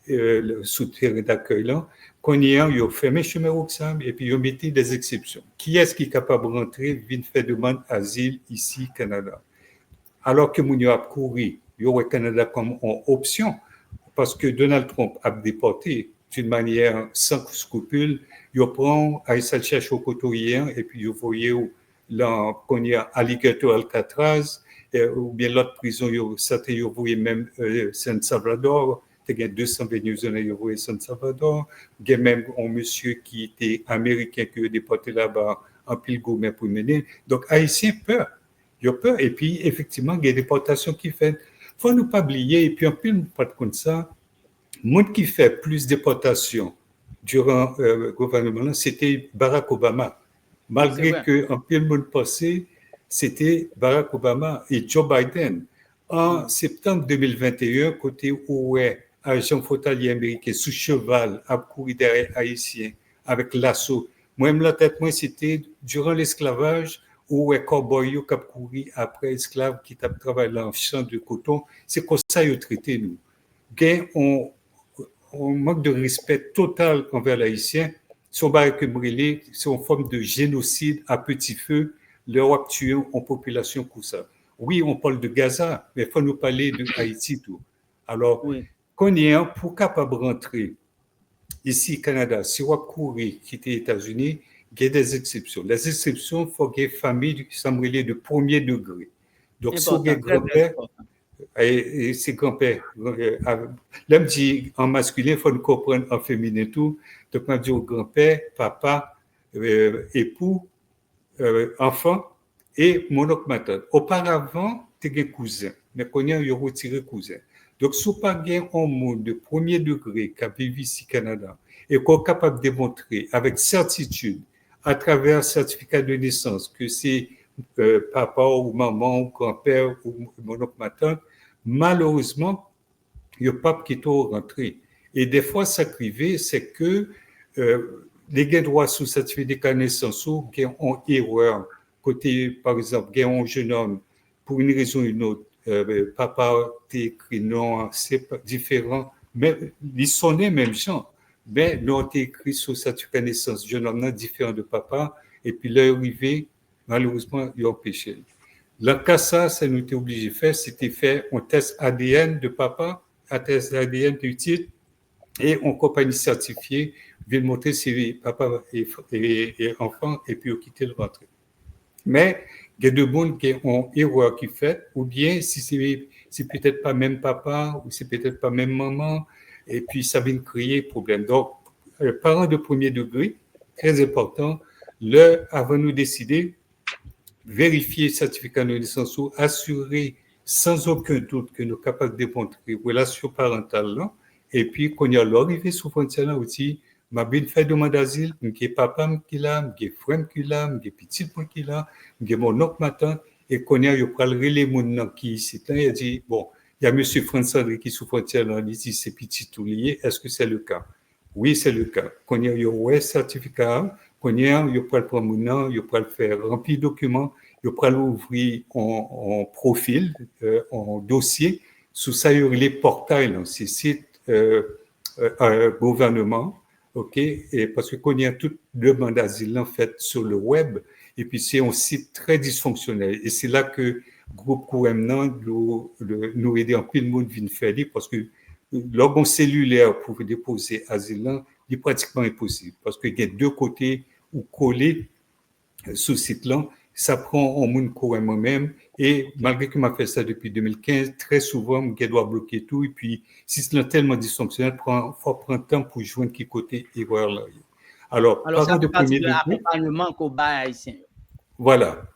Speaker 3: le souterrain d'accueil là. Quand il y a fermé le chemin Roxham et puis il a mis des exceptions. Qui est-ce qui est capable de rentrer, vient faire demande d'asile ici, au Canada? Alors que nous avons couru, il y aurait Canada comme option, parce que Donald Trump a déporté d'une manière sans scrupule. Ils prennent Aïssa cherche au cotoyen et puis ils voyaient là qu'on y a Alligator Alcatraz ou bien l'autre prison, certains ils voyaient même San Salvador. Il y a 200 Vénézuéliens qui voyaient San Salvador. Il y a même un monsieur qui était américain qui a déporté là-bas en pile gourmet pour mener. Donc, Haïtiens peur. Ils ont peur. Et puis, effectivement, il y a des déportations qui font. Il ne faut nous pas oublier, et puis en pile, pas comme ça, le monde qui fait plus de déportations durant le gouvernement, c'était Barack Obama. Malgré qu'en pile monde passé, c'était Barack Obama et Joe Biden. En septembre 2021, côté où est agent frontalier américain sous cheval a couru derrière Haïtien avec l'assaut. Moi-même, la tête, moi, c'était durant l'esclavage où est cowboy qui a couru après esclaves qui travaillent dans le champ de coton. C'est comme ça qu'ils ont traité nous. On manque de respect total envers l'Haïtien. Son barricade brûlée, c'est une forme de génocide à petit feu, leur tuer en population pour ça. Oui, on parle de Gaza, mais il faut nous parler de Haïti tout. Alors, qu'on y est pour capable de rentrer ici au Canada, si on courir quitter les États-Unis, il y a des exceptions. Les exceptions, il faut qu'il y ait une famille qui semble de premier degré. Donc, si on a grand-père, et c'est grand-père, là, me dit en masculin, il faut nous comprendre en féminin tout. Donc, on dit au grand-père, papa, époux, enfant et mononcle maternel. Auparavant, tu as un cousin, mais quand il y a retiré cousin. Donc, si pas un monde de premier degré qui a vécu ici au Canada et qu'on est capable de démontrer avec certitude à travers un certificat de naissance que c'est papa ou maman ou grand-père ou mononcle maternel, malheureusement, il n'y a pas qui est rentré. Et des fois, ça privé, c'est que les gains droits sous certificat de naissance ou qui ont erreur, côté, par exemple, gain un jeune homme, pour une raison ou une autre, papa t'a écrit non, c'est différent, mais ils sont les mêmes gens, mais non, t'as écrit sur certificat de naissance, jeune homme différent de papa, et puis là, arrivé, malheureusement, ils ont péché. Là, ça nous était obligé de faire, c'était faire un test ADN de papa, un test ADN de titre, et une compagnie certifiée vient montrer si papa et enfant, et puis on quitte le ventre. Mais il y a de monde qui ont erreur qui fait, ou bien si c'est peut-être pas même papa, ou c'est peut-être pas même maman, et puis ça vient créer problème. Donc, parents de premier degré, très important, avant de nous décider, vérifier le certificat de naissance ou assurer sans aucun doute que nous sommes capables de démontrer relation parentale là, et puis quand il y a l'arrivée sous frontière là aussi, m'a bien fait demande d'asile, j'ai papa qui l'a, j'ai frère qui l'a, j'ai petit qui l'a, j'ai mon oncle matin, et quand il y a eu les gens qui ici, il a dit bon, il y a monsieur François André qui sous frontière là, il dit c'est petit tout lié, est-ce que c'est le cas? Oui, c'est le cas. Quand il y a eu un certificat, quand il y a eu le prendre mon nom, il peut le faire remplir documents, il peut l'ouvrir en profil, en dossier, sous ça il y a les portails, là, ces sites gouvernement, ok, et parce que quand il y a toute demande d'asile en fait sur le web, et puis c'est un site très dysfonctionnel, et c'est là que groupe QM nous aider en pile monde vient faire parce que l'organe cellulaire pour déposer asile est pratiquement impossible parce qu'il y a deux côtés où coller ce site-là, ça prend un monde courant moi-même et malgré que m'a fait ça depuis 2015, très souvent, je dois bloquer tout et puis si c'est tellement dysfonctionnel, il faut prendre temps pour joindre qui côté et voir là. Alors
Speaker 1: ça fait partie de l'accompagnement qu'au bas haïtien.
Speaker 3: Voilà,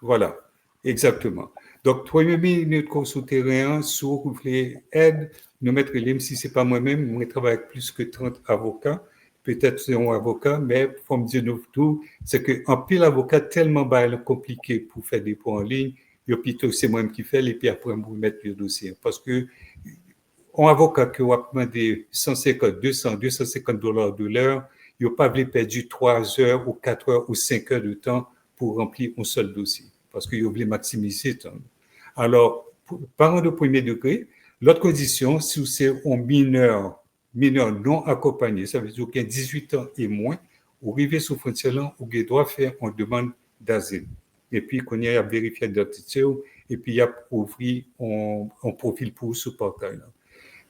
Speaker 3: exactement. Donc, 3 minutes de souterrain, si vous voulez aide, nous mettre les si ce n'est pas moi-même, je travaille avec plus que 30 avocats, peut-être c'est un avocat, mais il faut me dire tout, c'est qu'un pile avocat tellement compliqué pour faire des points en ligne, et plutôt c'est moi-même qui fais, et puis après, je vais mettre le dossier. Parce que un avocat qui va demander 150, 200, 250 $ de l'heure, il n'a pas perdu 3 heures ou 4 heures ou 5 heures de temps pour remplir un seul dossier, parce qu'il voulait maximiser le temps. Alors, parents de premier degré, l'autre condition, si c'est un mineur non accompagné, ça veut dire qu'il y a 18 ans et moins, ou arrivé sous frontière, ou il doit faire une demande d'asile. Et puis, qu'on y a vérifié l'identité, et puis il y a ouvert un profil pour ce portail-là.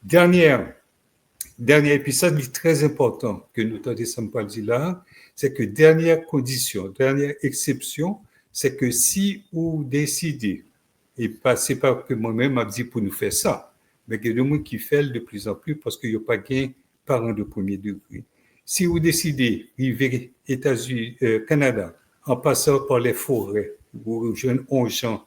Speaker 3: Dernière dernier épisode très important que nous sommes pas dit là, c'est que dernière condition, dernière exception, c'est que si vous décidez, et pas, c'est pas que moi-même m'a dit pour nous faire ça, mais il y a des gens qui font de plus en plus parce qu'il n'y a pas de parents de premier degré. Si vous décidez d'arriver aux États-Unis, Canada, en passant par les forêts, vous rejoignez un gens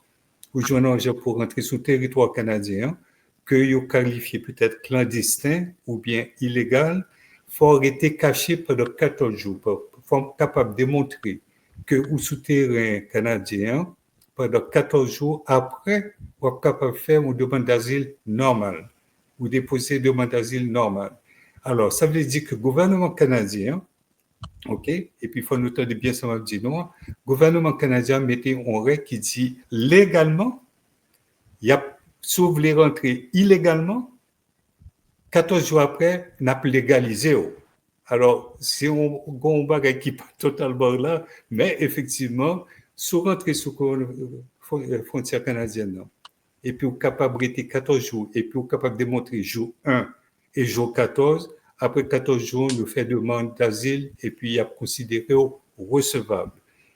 Speaker 3: pour rentrer sur le territoire canadien, que vous qualifiez peut-être clandestin ou bien illégal, il faut arrêter caché pendant 14 jours. Il faut être capable de démontrer que vous souterrain canadien, pendant 14 jours après, vous êtes capable de faire une demande d'asile normale, ou déposer une demande d'asile normale. Alors, ça veut dire que le gouvernement canadien, OK, et puis il faut noter de bien ça m'a dit non, le gouvernement canadien mettait un règle qui dit légalement, il y a, si vous voulez rentrer illégalement, 14 jours après, n'a pas légalisé. Alors, c'est un bagage qui n'est pas totalement là, mais effectivement, si vous rentrez sur la frontière canadienne, non, et puis vous êtes capable de rester 14 jours, et puis vous êtes capable de démontrer jour 1 et jour 14, après 14 jours, nous faisons demande d'asile, et puis il y a considéré recevable.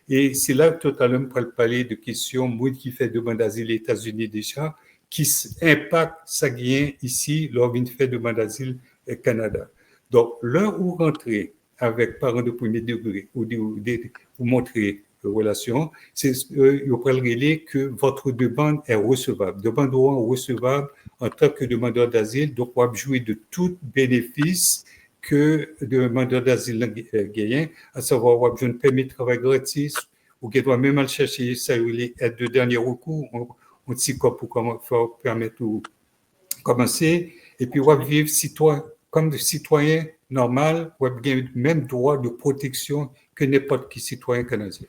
Speaker 3: Et c'est là que tout à l'heure, on parler de questions, moi qui fait demande d'asile aux États-Unis déjà, qui impacte ça gain ici, lors d'une fait demande d'asile au Canada. Donc, là où rentrer avec parents de premier degré, ou vous montrer relation, c'est vous parlez que votre demande est recevable. Demande recevable en tant que demandeur d'asile, donc vous jouir de tout bénéfice que le demandeur d'asile gagne, à savoir vous avez un permis de travail gratis, ou qui doit même aller chercher ça, l'aide de dernier recours, on dit quoi pour permettre de commencer, et puis vous vivre comme citoyen normal, vous avez le même droit de protection que n'importe qui citoyen canadien.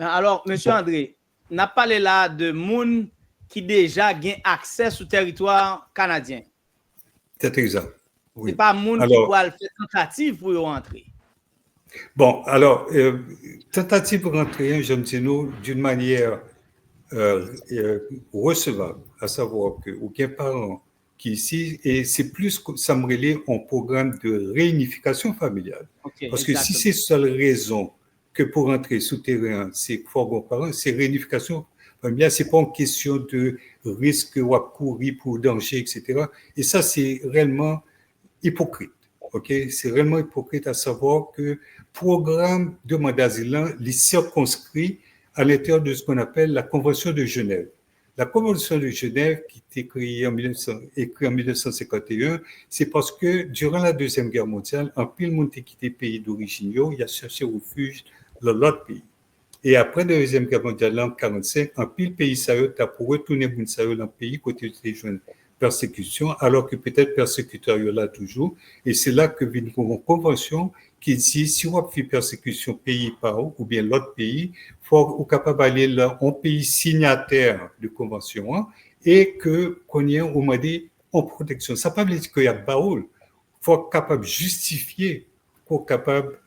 Speaker 1: Alors, M. André, on a parlé là de gens qui déjà ont accès au territoire canadien.
Speaker 3: C'est exact.
Speaker 1: Oui. Ce n'est pas gens qui pourraient faire tentative pour rentrer.
Speaker 3: Bon, alors, tentative pour rentrer, je me dis nous, d'une manière recevable, à savoir que aucun parent qui ici, et c'est plus que ça me relaie en programme de réunification familiale. Okay, parce que si c'est seule raison que pour rentrer souterrain, c'est fort bon parent, c'est réunification familiale, c'est pas une question de risque ou à courir pour danger, etc. Et ça, c'est réellement hypocrite. OK? C'est réellement hypocrite à savoir que programme de demande d'asile, les circonscrit à l'intérieur de ce qu'on appelle la Convention de Genève. La Convention de Genève, qui a été créée en 1951, c'est parce que durant la Deuxième Guerre mondiale, un pile monde qui quitté le pays d'origine, il a cherché refuge dans l'autre pays. Et après la Deuxième Guerre mondiale, en 1945, un pile pays sérieux a pour retourner dans le pays côté des jeunes persécution, alors que peut-être persécuteur il y là toujours. Et c'est là que vient une convention qui dit si on fait persécution pays par ou bien l'autre pays, faut capable d'aller là un pays signataire de convention et que qu'on y a au moins dit en protection. Ça pas veut dire qu'il y a baoul, faut capable justifier pour capable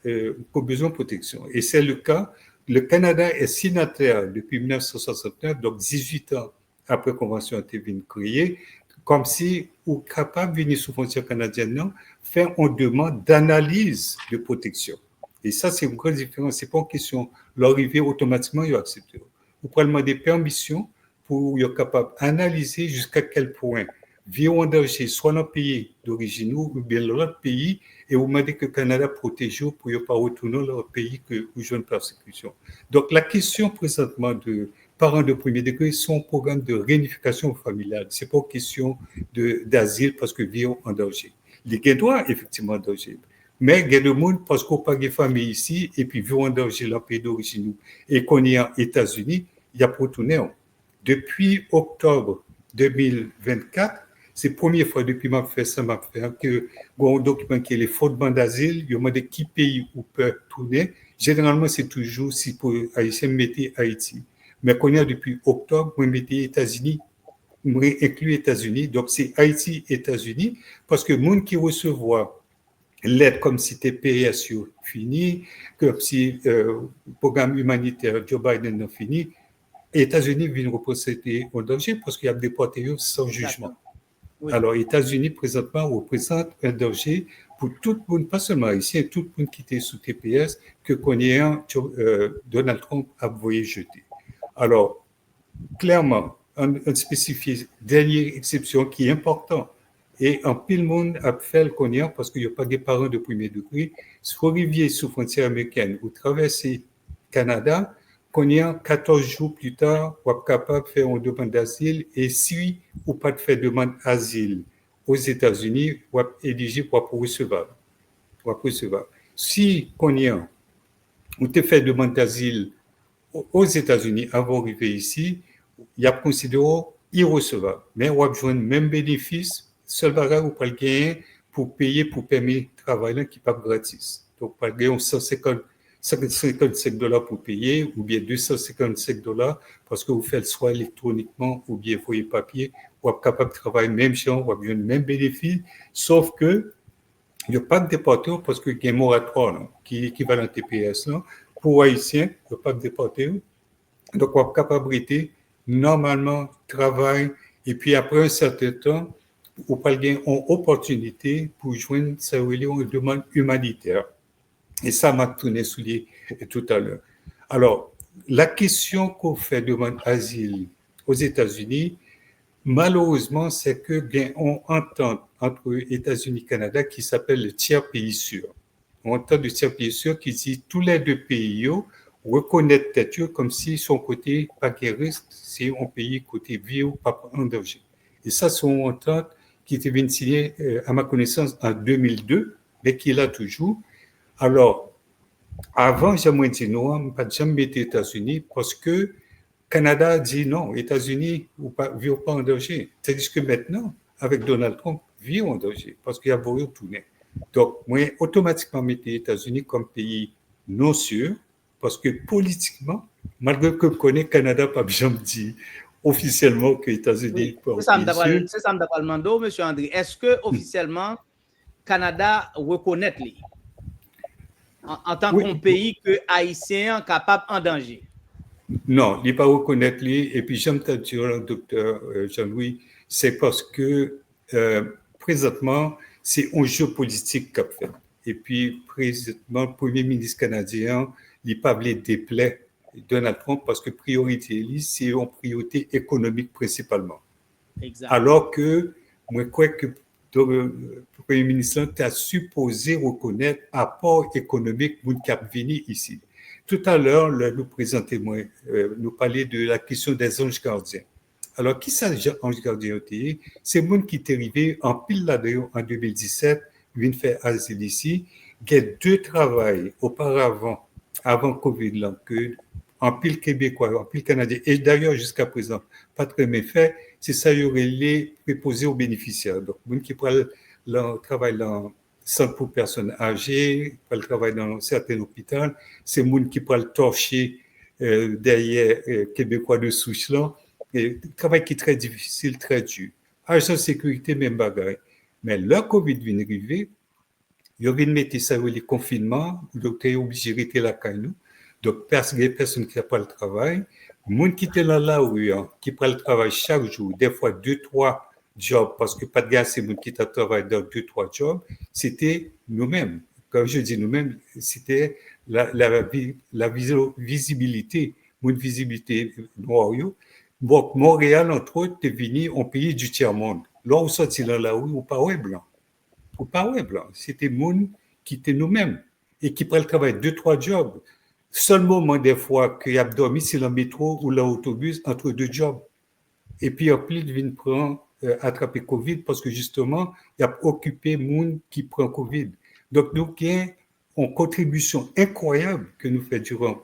Speaker 3: pour besoin de protection. Et c'est le cas. Le Canada est signataire depuis 1969, donc 18 ans après la convention a été créée, comme si ou capable de venir sous frontière canadienne, non, faire une demande d'analyse de protection. Et ça, c'est une grande différence. C'est pas une question, l'arrivée automatiquement, il accepte. Vous pouvez demander permission pour être capable d'analyser jusqu'à quel point vivre en danger, soit dans le pays d'origine ou bien dans l'autre pays, et vous demandez que le Canada protège pour ne pas retourner dans leur pays que vous jouez une persécution. Donc, la question présentement de parents de premier degré sont un programme de réunification familiale. Ce n'est pas une question d'asile parce que vivent en danger. Les Guédois, effectivement, en danger. Mais il y a des gens parce qu'on n'a pas de famille ici et puis vivent en danger dans le pays d'origine et qu'on est aux États-Unis, il y a pour retourner. Depuis octobre 2024, c'est la première fois depuis que je fais ça, que un document qui est les fondements d'asile, il y a de qui pays où peut tourner. Généralement, c'est toujours si pour Haïtiens, mettez Haïti. Mais qu'on a depuis octobre, on mettez États-Unis, on inclut États-Unis. Donc, c'est Haïti, États-Unis, parce que les gens qui reçoivent l'aide comme si TPS fini, comme si le programme humanitaire Joe Biden a fini, les États-Unis viennent représenter un danger parce qu'il y a des déportés sans jugement.
Speaker 1: Oui.
Speaker 3: Alors, les États-Unis, présentement, représentent un danger pour tout le monde, pas seulement haïtien, tout le monde qui était sous TPS, que connaissant Donald Trump a voulu jeter. Alors, clairement, on spécifie dernière exception qui est important. Et en pile monde a fait le connaître parce qu'il n'y a pas de parents de premier degré. Sur arriver sous frontière américaine ou traverser Canada, connaissant 14 jours plus tard, vous êtes capable de faire une demande d'asile. Et si vous pas de faire demande d'asile aux États-Unis, vous êtes éligible pour recevoir. Si connaissant, vous te fait demande d'asile aux États-Unis avant d'arriver ici, il y a considéré irrecevable. Mais on va jouer le même bénéfice, seul bagage ou pas le gagner pour payer pour permis de travail qui n'est pas gratis. Donc, pas le gagner 155 $ pour payer ou bien 255 $ parce que vous faites soit électroniquement ou bien vous papier, vous êtes capable de travailler même champ, vous avez le même bénéfice, sauf que il n'y a pas de déportation parce qu'il y a un moratoire qui est équivalent à TPS. Là. Pour Haïtiens, il n'y a pas de déportation. Donc, on a capacité, normalement, travail, et puis après un certain temps, on peut gagner une opportunité pour joindre une demande humanitaire. Et ça m'a tourné soulié tout à l'heure. Alors, la question qu'on fait demande d'asile aux États-Unis, malheureusement, c'est que bien on entend entre États-Unis et Canada qui s'appelle le tiers pays sûr. On entend le tiers pays sûr qui dit tous les deux pays reconnaître tête comme si son côté pas guériste, c'est un pays côté vie ou pas en danger. Et ça, c'est une entente qui était bien signée, à ma connaissance, en 2002, mais qui est là toujours. Alors, avant, j'aimerais dire non, pas jamais été États-Unis parce que Canada dit non, États-Unis ne vivent pas en danger. C'est-à-dire que maintenant, avec Donald Trump, vivent en danger parce qu'il y a beaucoup de tourner. Donc, moi, automatiquement, mettre les États-Unis comme pays non sûr parce que politiquement, malgré que je connais Canada, pas jamais dit officiellement que les États-Unis
Speaker 1: oui. C'est ça que je demande, M. André. Est-ce que officiellement, Canada reconnaît les en tant qu'un pays que Haïtien capable en danger?
Speaker 3: Non, il n'est pas reconnaître lui. Et puis, j'aime te dire, docteur Jean-Louis, c'est parce que présentement, c'est un jeu politique qu'a fait. Et puis, présentement, le premier ministre canadien, il n'a pas voulu déplaire Donald Trump parce que priorité, c'est une priorité économique principalement.
Speaker 1: Exact.
Speaker 3: Alors que, moi, je crois que le premier ministre a supposé reconnaître l'apport économique qui a venu ici. Tout à l'heure, nous présentez, nous parler de la question des anges gardiens. Alors, qui sont les anges gardiens? C'est le monde qui est arrivé en pile là-dedans en 2017, vient faire asile ici. Il y a deux travails auparavant, avant Covid, là, que en pile Québécois, en pile Canadien, et d'ailleurs jusqu'à présent, pas très bien fait, c'est ça, il y aurait les préposés aux bénéficiaires. Donc, le monde qui prend le travail dans centre pour personnes âgées, qui travaille dans certains hôpitaux, c'est le monde qui prend le torcher derrière Québécois de souche là, et travail qui est très difficile, très dur. Agent de sécurité, même bagaille. Mais le COVID vient arriver, il y a mettre ça les confinements, donc tu es obligé de rester là quand nous. Donc, les personnes qui n'ont pas le travail, les gens qui étaient dans la rue, qui prennent le travail chaque jour, des fois 2-3 jobs, parce que pas de gars, c'est les gens qui travaillent dans 2-3 jobs, c'était nous-mêmes. Comme je dis nous-mêmes, c'était la visibilité, une visibilité noire. Donc, Montréal, entre autres, est venu en pays du tiers-monde. Là, on sortit dans la rue, on parlait blanc. On parlait blanc. C'était les gens qui étaient nous-mêmes et qui prennent le travail 2-3 jobs. Seul moment des fois qu'il a dormi, c'est le métro ou l'autobus entre deux jobs. Et puis, en plus, il vient prendre, attraper Covid parce que justement, il a occupé les gens qui prend Covid. Donc, nous avons une contribution incroyable que nous faisons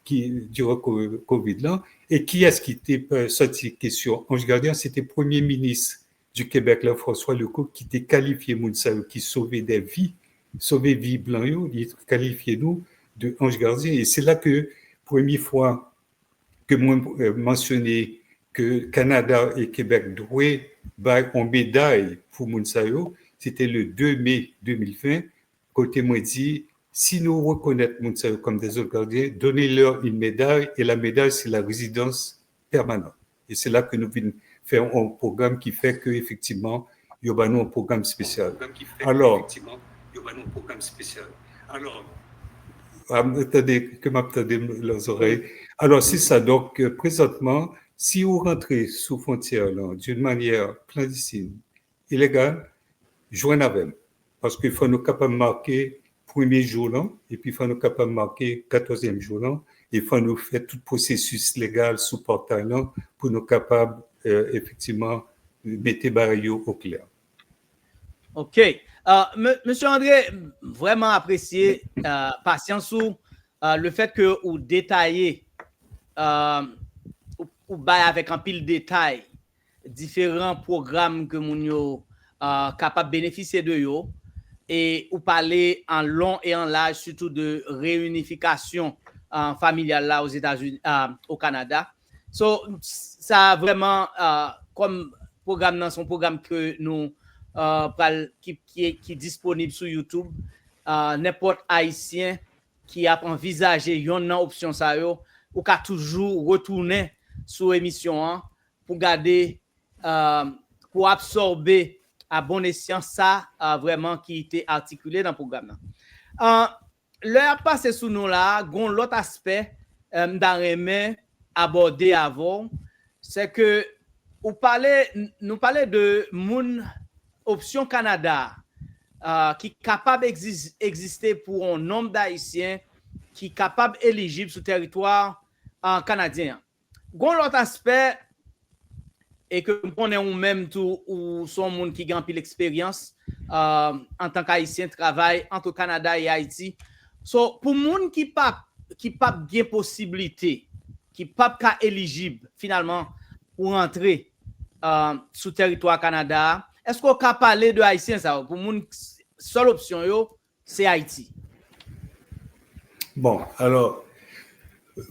Speaker 3: durant Covid là. Et qui est-ce qui était sorti question? Ange gardien, c'était le premier ministre du Québec, là, François Legault, qui était qualifié, qui sauvait des vies, sauvait vie blanc, il qualifié nous de ange gardien. Et c'est là que, première fois que moi mentionné que Canada et Québec doivent avoir une médaille pour Mounsayo, c'était le 2 mai 2020. Côté moi dit, si nous reconnaissons Mounsayo comme des anges gardiens, donnez-leur une médaille, et la médaille, c'est la résidence permanente. Et c'est là que nous venons faire un programme qui fait que effectivement il y a un programme spécial. Attendez, que m'attendez les oreilles. Alors, c'est ça. Donc, présentement, si vous rentrez sous frontière d'une manière clandestine, illégale, joignez avec. Parce qu'il faut nous capables de marquer premier jour là, et puis il faut nous capables de marquer 14e jour là, il faut nous faire tout processus légal sous portail là, pour nous capables, effectivement, mettre barrières au clair.
Speaker 1: OK. Monsieur André, vraiment apprécié patience ou le fait que vous détaillez ou avec un pile détail différents programmes que nous sommes capables de bénéficier de eux et vous parlez en long et en large surtout de réunification familiale là aux États-Unis, au Canada. Ça vraiment comme programme dans son programme que nous qui est disponible sur YouTube, n'importe haïtien qui a envisagé une option ça yo ou qu'a toujours retourner sur émission pour garder pour absorber à bon escient ça vraiment qui était articulé dans le programme. L'heure passé sous nous là, gon l'autre aspect d'arrêt aborder avant, c'est que nous parlez de moun option Canada qui est capable d'exister pour un nombre d'Haïtiens qui est capable éligible sur le territoire canadien. Gon l'autre aspect et que on est ou même tout ou son monde qui gagne l'expérience en tant qu'haïtien travaille entre Canada et Haïti. Pour monde qui pas bien possibilité, qui pas éligible finalement pour entrer sur le territoire Canada, est-ce qu'on peut parler de haïtien ça pour monde seule option yo c'est Haïti.
Speaker 3: Bon, alors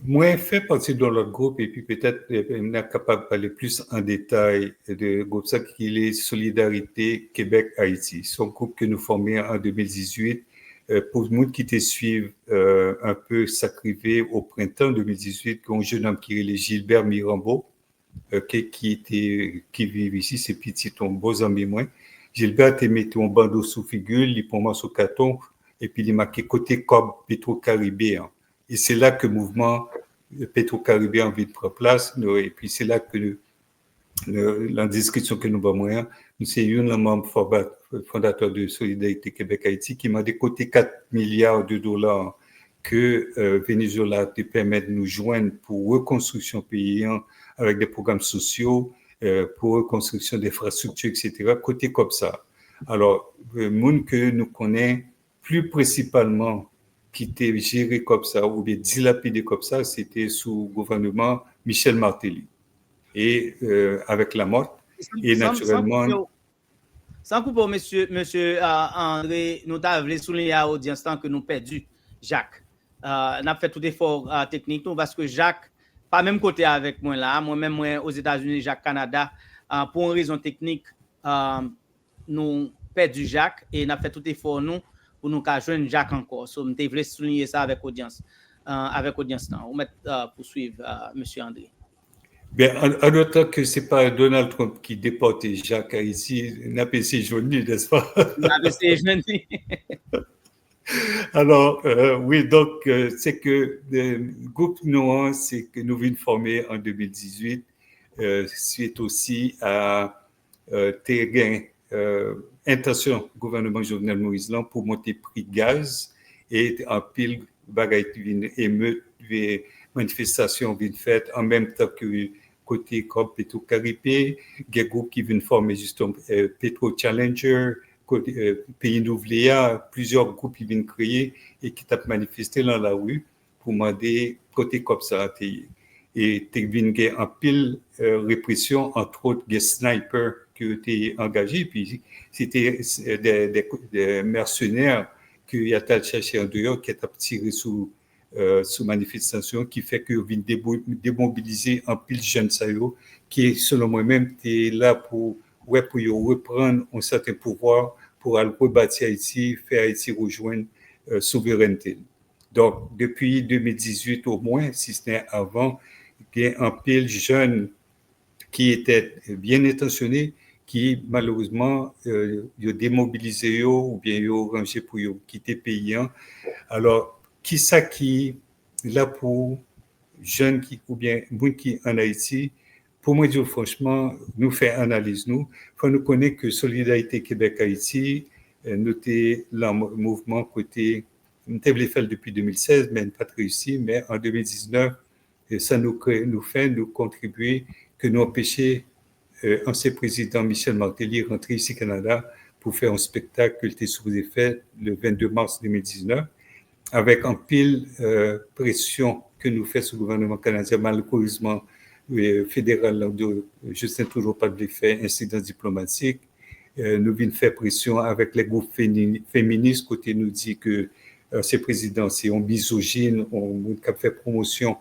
Speaker 3: moi, fait partie de notre groupe et puis peut-être on est capable de parler plus en détail de groupe ça qui est Solidarité Québec-Haïti. C'est un groupe que nous formons en 2018 pour le monde qui te suivent un peu s'acriver au printemps 2018 un jeune homme qui est Gilbert Mirambeau qui vit ici, c'est petit ton beau ami moi. Gilbert te mis un bandeau sous figure, il prend sous carton et puis il marqué côté Cob Petro-Caribéen. Et c'est là que le mouvement Petro-Caribéen vient de prendre place. Et puis c'est là que la description que nous avons, nous sommes un membre fondateur de Solidarité Québec-Haïti qui m'a décoté 4 milliards de dollars que Venezuela te permet de nous joindre pour reconstruction pays avec des programmes sociaux, pour reconstruction d'infrastructures, etc. Côté comme ça. Alors, le monde que nous connaissons plus principalement qui était géré comme ça ou bien dilapidé comme ça, c'était sous le gouvernement Michel Martelly. Et avec la mort, et naturellement...
Speaker 1: Sans couper, monsieur André, nous avons souligné à l'audience que nous perdu Jacques. On a fait tout effort technique parce que Jacques, pas même côté avec moi là, moi-même aux États-Unis, Jacques Canada, pour une raison technique, nous perdu Jacques et on a fait tout effort nous pour nous joindre Jacques encore. So, je voulais souligner ça avec audience. On va poursuivre monsieur André.
Speaker 3: Bien, en autant que ce n'est pas Donald Trump qui déporte Jacques ici, n'a pas essayé joindre, n'est-ce pas?
Speaker 1: N'a pas essayé joindre.
Speaker 3: Alors, oui, donc, c'est que le groupe Noir, c'est que nous venons former en 2018, suite aussi à intention gouvernement Jovenel Moïse là pour monter prix de gaz et en pile bagaille émeute, manifestation vient faite en même temps que côté comme Petro-Caribé, des groupes qui viennent former justement Petro Challenger, côté Pays Nouvléa, plusieurs groupes qui viennent créer et qui tapent manifester dans la rue pour demander côté comme ça. Et tu viens en pile répression, entre autres des snipers qui ont été engagés, puis c'était des mercenaires qu'il y a cherché en dehors qui ont tiré sous manifestation qui fait que vient démobiliser un pile jeune sayo qui selon moi-même est là pour reprendre un certain pouvoir pour aller rebâtir Haïti, faire Haïti rejoindre souveraineté. Donc depuis 2018 au moins, si ce n'est avant, il y a un pile jeune qui étaient bien intentionnés, qui malheureusement ont démobilisé ou bien ont rangé pour quitter le pays. Alors, qui ça qui là pour jeunes qui ou bien moun qui en Haïti, pour moi dire franchement, nous fait analyse nous, faut nous connaître que Solidarité Québec Haïti, nous était le mouvement côté nous avons fait depuis 2016 mais pas réussi, mais en 2019 ça nous fait nous contribuer que nous empêcher ancien président Michel Martelly rentrer ici au Canada pour faire un spectacle qu'il était supposé faire le 22 mars 2019 avec en pile pression que nous fait ce gouvernement canadien, malheureusement fédéral de Justin toujours pas de faire incident diplomatique. Nous venons faire pression avec les groupes féministes côté nous dit que ces présidents c'est un misogyne, on fait promotion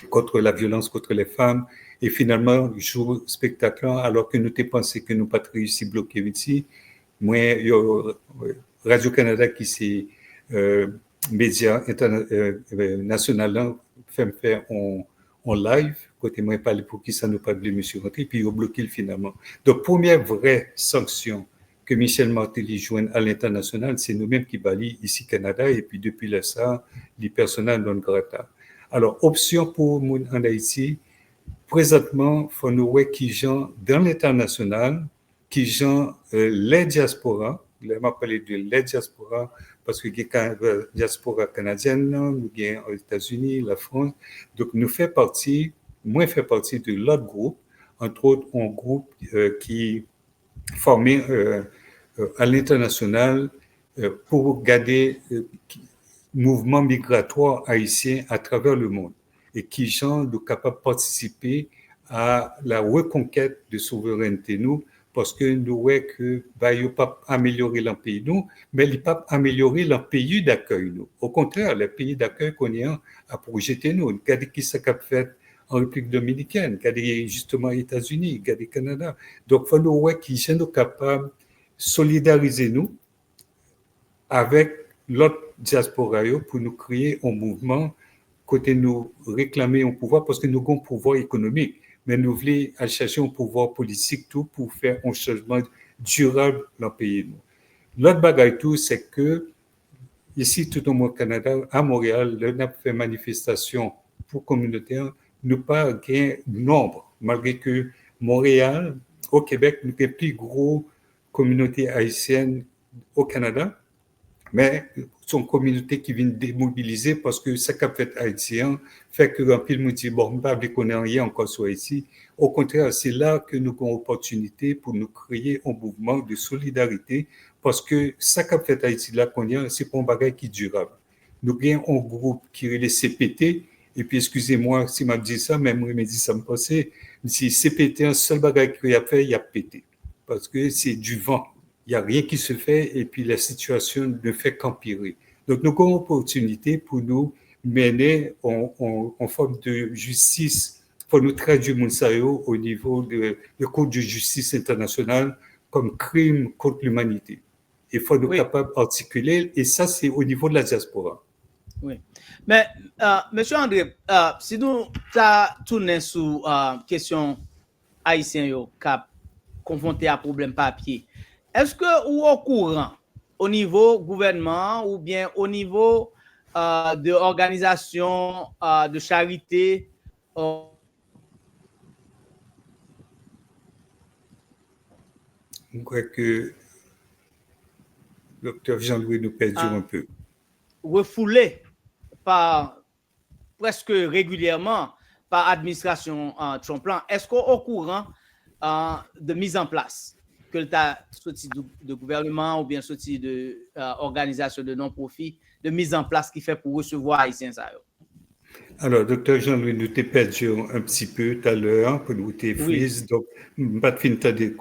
Speaker 3: contre la violence contre les femmes et finalement jour spectacle alors que nous t'ai pensé que nous pas réussi bloquer ici. Moi Radio-Canada qui c'est média national fait faire en live côté moi parler pour qui ça nous pas de monsieur rentrer puis il a bloqué finalement. Donc première vraie sanction que Michel Martelly joint à l'international, c'est nous-mêmes qui bali ici Canada et puis depuis là ça les personnels non grata. Alors option pour moun en Haïti présentement faut nous voir qui gens dans l'international, qui gens les diasporas, je m'a parlé de les diasporas parce que il y a la diaspora canadienne, nous y aux États-Unis, la France, donc nous fait partie de l'autre groupe, entre autres un groupe qui formé à l'international pour garder mouvement migratoire haïtien à travers le monde et qui sont capables de participer à la reconquête de souveraineté nous parce que nous voyons que il pas améliorer le pays nous mais il pas améliorer le pays d'accueil nous au contraire le pays d'accueil qu'on est à projeter nous regardez qui ça qu'a fait en République dominicaine, regardez justement États-Unis, regardez Canada. Donc faut nous voir qui sont capables de solidariser nous avec l'autre diaspora pour nous créer un mouvement côté nous réclamer un pouvoir parce que nous avons un pouvoir économique mais nous voulons chercher un pouvoir politique tout pour faire un changement durable dans le pays. L'autre bagaille tout c'est que ici tout au Canada à Montréal on a fait manifestation pour communautaire nous pas gain nombre malgré que Montréal au Québec nous avons plus gros communauté haïtienne au Canada mais son communauté qui vient démobiliser parce que ça qu'a fait haïtien fait que un pile me dit bon pas qu'on est rien encore sur ici au contraire c'est là que nous avons opportunité pour nous créer un mouvement de solidarité parce que ça qu'a fait Haïti là qu'on est c'est pas un bagage qui durable nous avons un groupe qui est les CPT et puis excusez-moi si m'a dit ça même moi me dit ça me passait si CPT un seul bagage qu'il a fait il a pété parce que c'est du vent. Il n'y a rien qui se fait et puis la situation ne fait qu'empirer. Donc, nous avons une opportunité pour nous mener en forme de justice, pour nous traduire Mounsayo au niveau de Cour de justice internationale comme crime contre l'humanité. Il faut nous capables d'articuler et ça, c'est au niveau de la diaspora.
Speaker 1: Oui. Mais, Monsieur André, si nous tournons sur question haïtien cap confronté à problème papier, est-ce que ou au courant au niveau gouvernement ou bien au niveau de organisation de charité
Speaker 3: Je crois que Dr. Jean-Louis nous perdit un peu.
Speaker 1: Refoulé par presque régulièrement par l'administration Trump. Est-ce qu'au courant de mise en place que tu as sorti de gouvernement ou bien sorti de organisation de non-profit, de mise en place qui fait pour recevoir Haïtiens?
Speaker 3: Alors, docteur Jean-Louis, nous t'ai perdu un petit peu tout à l'heure pour nous t'ai freeze, donc pas de fin des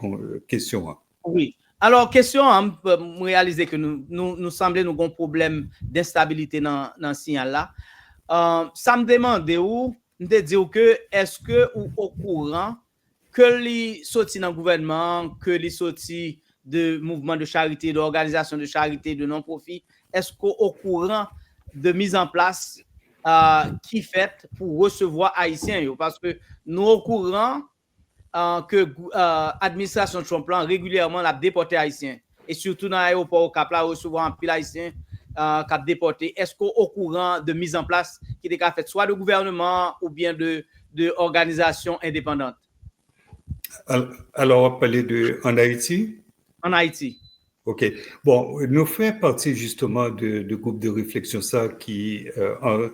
Speaker 3: questions.
Speaker 1: Oui. Alors, question, on réaliser que nous semblait nous avons un problème d'instabilité dans ce signal-là. Ça me demande où, de dire que est-ce que ou au courant que les sortis dans le gouvernement, que les sortis de mouvements de charité, d'organisations de charité, de non-profit, est-ce qu'au courant de mise en place qui fait pour recevoir Haïtiens? Parce que nous au courant que l'administration Trump régulièrement a déporté Haïtiens. Et surtout dans l'aéroport au Cap, là, où souvent un pile Haïtien qui a déporté. Est-ce qu'au courant de mise en place qui est fait soit de gouvernement ou bien de organisations indépendantes?
Speaker 3: Alors, on va parler en Haïti?
Speaker 1: En Haïti.
Speaker 3: OK. Bon, nous faisons partie justement de groupe de réflexion ça qui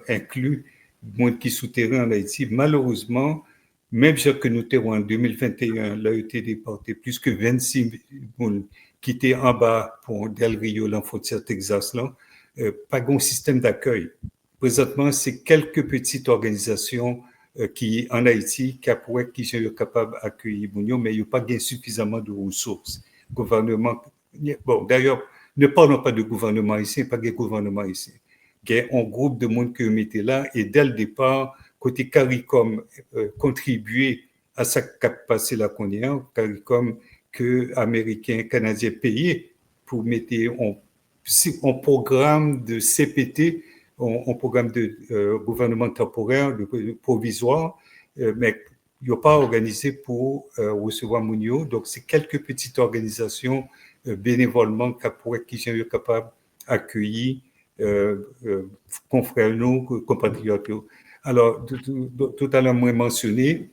Speaker 3: inclut le monde qui est souterrain en Haïti. Malheureusement, même si que nous étions en 2021, là, il a été déporté plus que 26 personnes qui étaient en bas pour Del Rio, la frontière Texas, là, pas de système d'accueil. Présentement, c'est quelques petites organisations qui en Haïti qui sont capables d'accueillir Mounio, mais il n'y a pas suffisamment de ressources. Gouvernement, bon, d'ailleurs, ne parlons pas de gouvernement ici, pas de gouvernement ici. Il y a un groupe de monde qui était là et dès le départ, côté CARICOM contribuer à sa capacité la qu'on est, CARICOM que Américains, Canadiens payaient pour mettre un programme de CPT, un programme de gouvernement temporaire, de provisoire, mais il n'y a pas organisé pour recevoir Mounio. Donc, c'est quelques petites organisations bénévolement qui sont capables d'accueillir confrères nous, compatriotes. Alors, tout à l'heure, moi, mentionné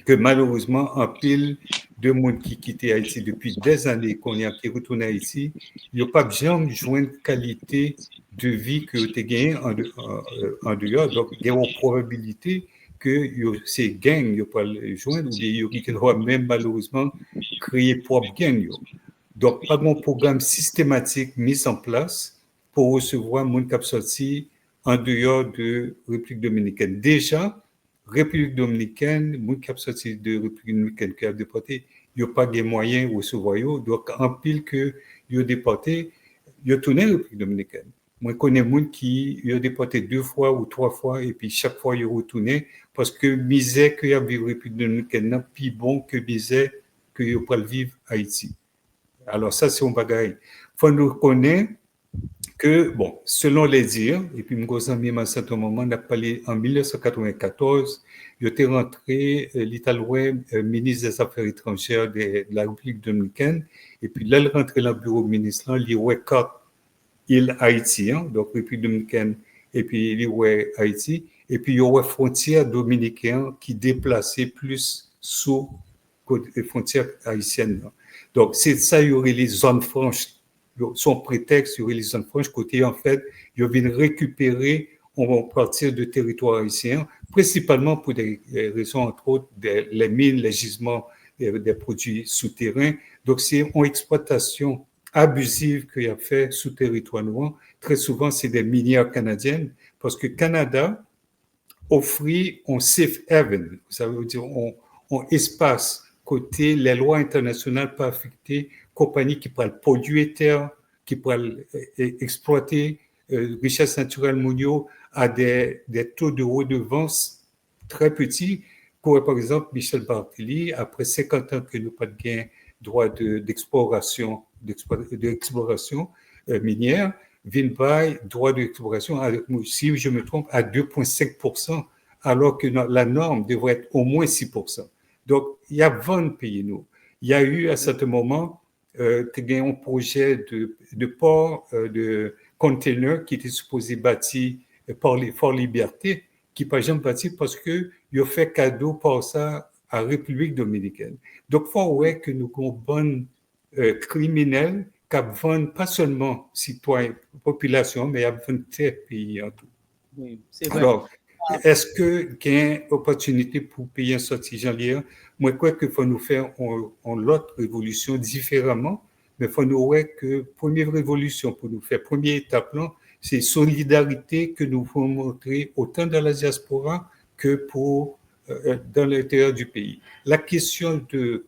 Speaker 3: que malheureusement, en pile de monde qui quittait Haïti depuis des années, qui retourne à Haïti, il n'y a pas jamais joint qualité de vie que tu as gagné en dehors. Donc, il y a une probabilité que ces gangs ne pas le joindre ou qui doivent même malheureusement créer propre gang. Donc, pas de programme systématique mis en place pour recevoir mon cap sorti en dehors de République dominicaine. Déjà, République dominicaine, mon cap sorti de République dominicaine qui a déporté, il n'y a pas de moyens de recevoir. Donc, en pile que il a déporté, il a tourné République dominicaine. Moi, je connais des gens qui ont déporté 2 fois ou 3 fois et puis chaque fois, ils ont retourné parce que misère qu'il y a vivre République dominicaine n'est plus bon que misère qu'il y a pas vivre Haïti. Alors, ça, c'est un bagage. Il faut nous connaître que, bon, selon les dires, et puis Mgozami, à un certain moment, on a parlé en 1994, il était rentré, l'Italien, ministre des Affaires étrangères de la République dominicaine, et puis là, il rentrait dans le bureau ministre, il y a île Haïti, donc République dominicaine, et puis il y a Haïti, et puis il y a frontière dominicaine qui déplaçait plus sous les frontières haïtiennes. Donc, c'est ça, il y aurait les zones franches. Son prétexte, il y aurait les zones franches, côté, en fait, ils viennent récupérer, on va partir de territoire haïtien, principalement pour des raisons, entre autres, les mines, les gisements des produits souterrains. Donc, c'est une exploitation abusive qu'il y a fait sous territoire noir. Très souvent, c'est des minières canadiennes, parce que Canada offrit un safe haven, ça veut dire un espace côté les lois internationales pas affectées, compagnies qui pourraient polluer terre, qui pourraient exploiter richesse naturelle mondiale à des taux de redevance très petits. Comme par exemple, Michel Barthélémy, après 50 ans que nous pas de gain droit d'exploration minière, vient by droit d'exploration, si je me trompe, à 2,5%, alors que la norme devrait être au moins 6%. Donc, il y a 20 pays, nous. Il y a eu, à certain moment, un projet de port de container qui était supposé bâti par les Fort Liberté, qui n'a pas jamais bâti parce qu'il a fait cadeau par ça à la République dominicaine. Donc, il faut voir que nous avons bonnes criminels qui vendent pas seulement citoyens, population, mais à 20 pays en tout.
Speaker 1: Oui, c'est vrai.
Speaker 3: Alors, est-ce qu'il y a une opportunité pour payer un sorti janvier? Moi, je crois qu'il faut nous faire l'autre révolution différemment, mais il faut nous voir que première révolution pour nous faire, première étape, c'est solidarité que nous voulons montrer autant dans la diaspora que dans l'intérieur du pays. La question de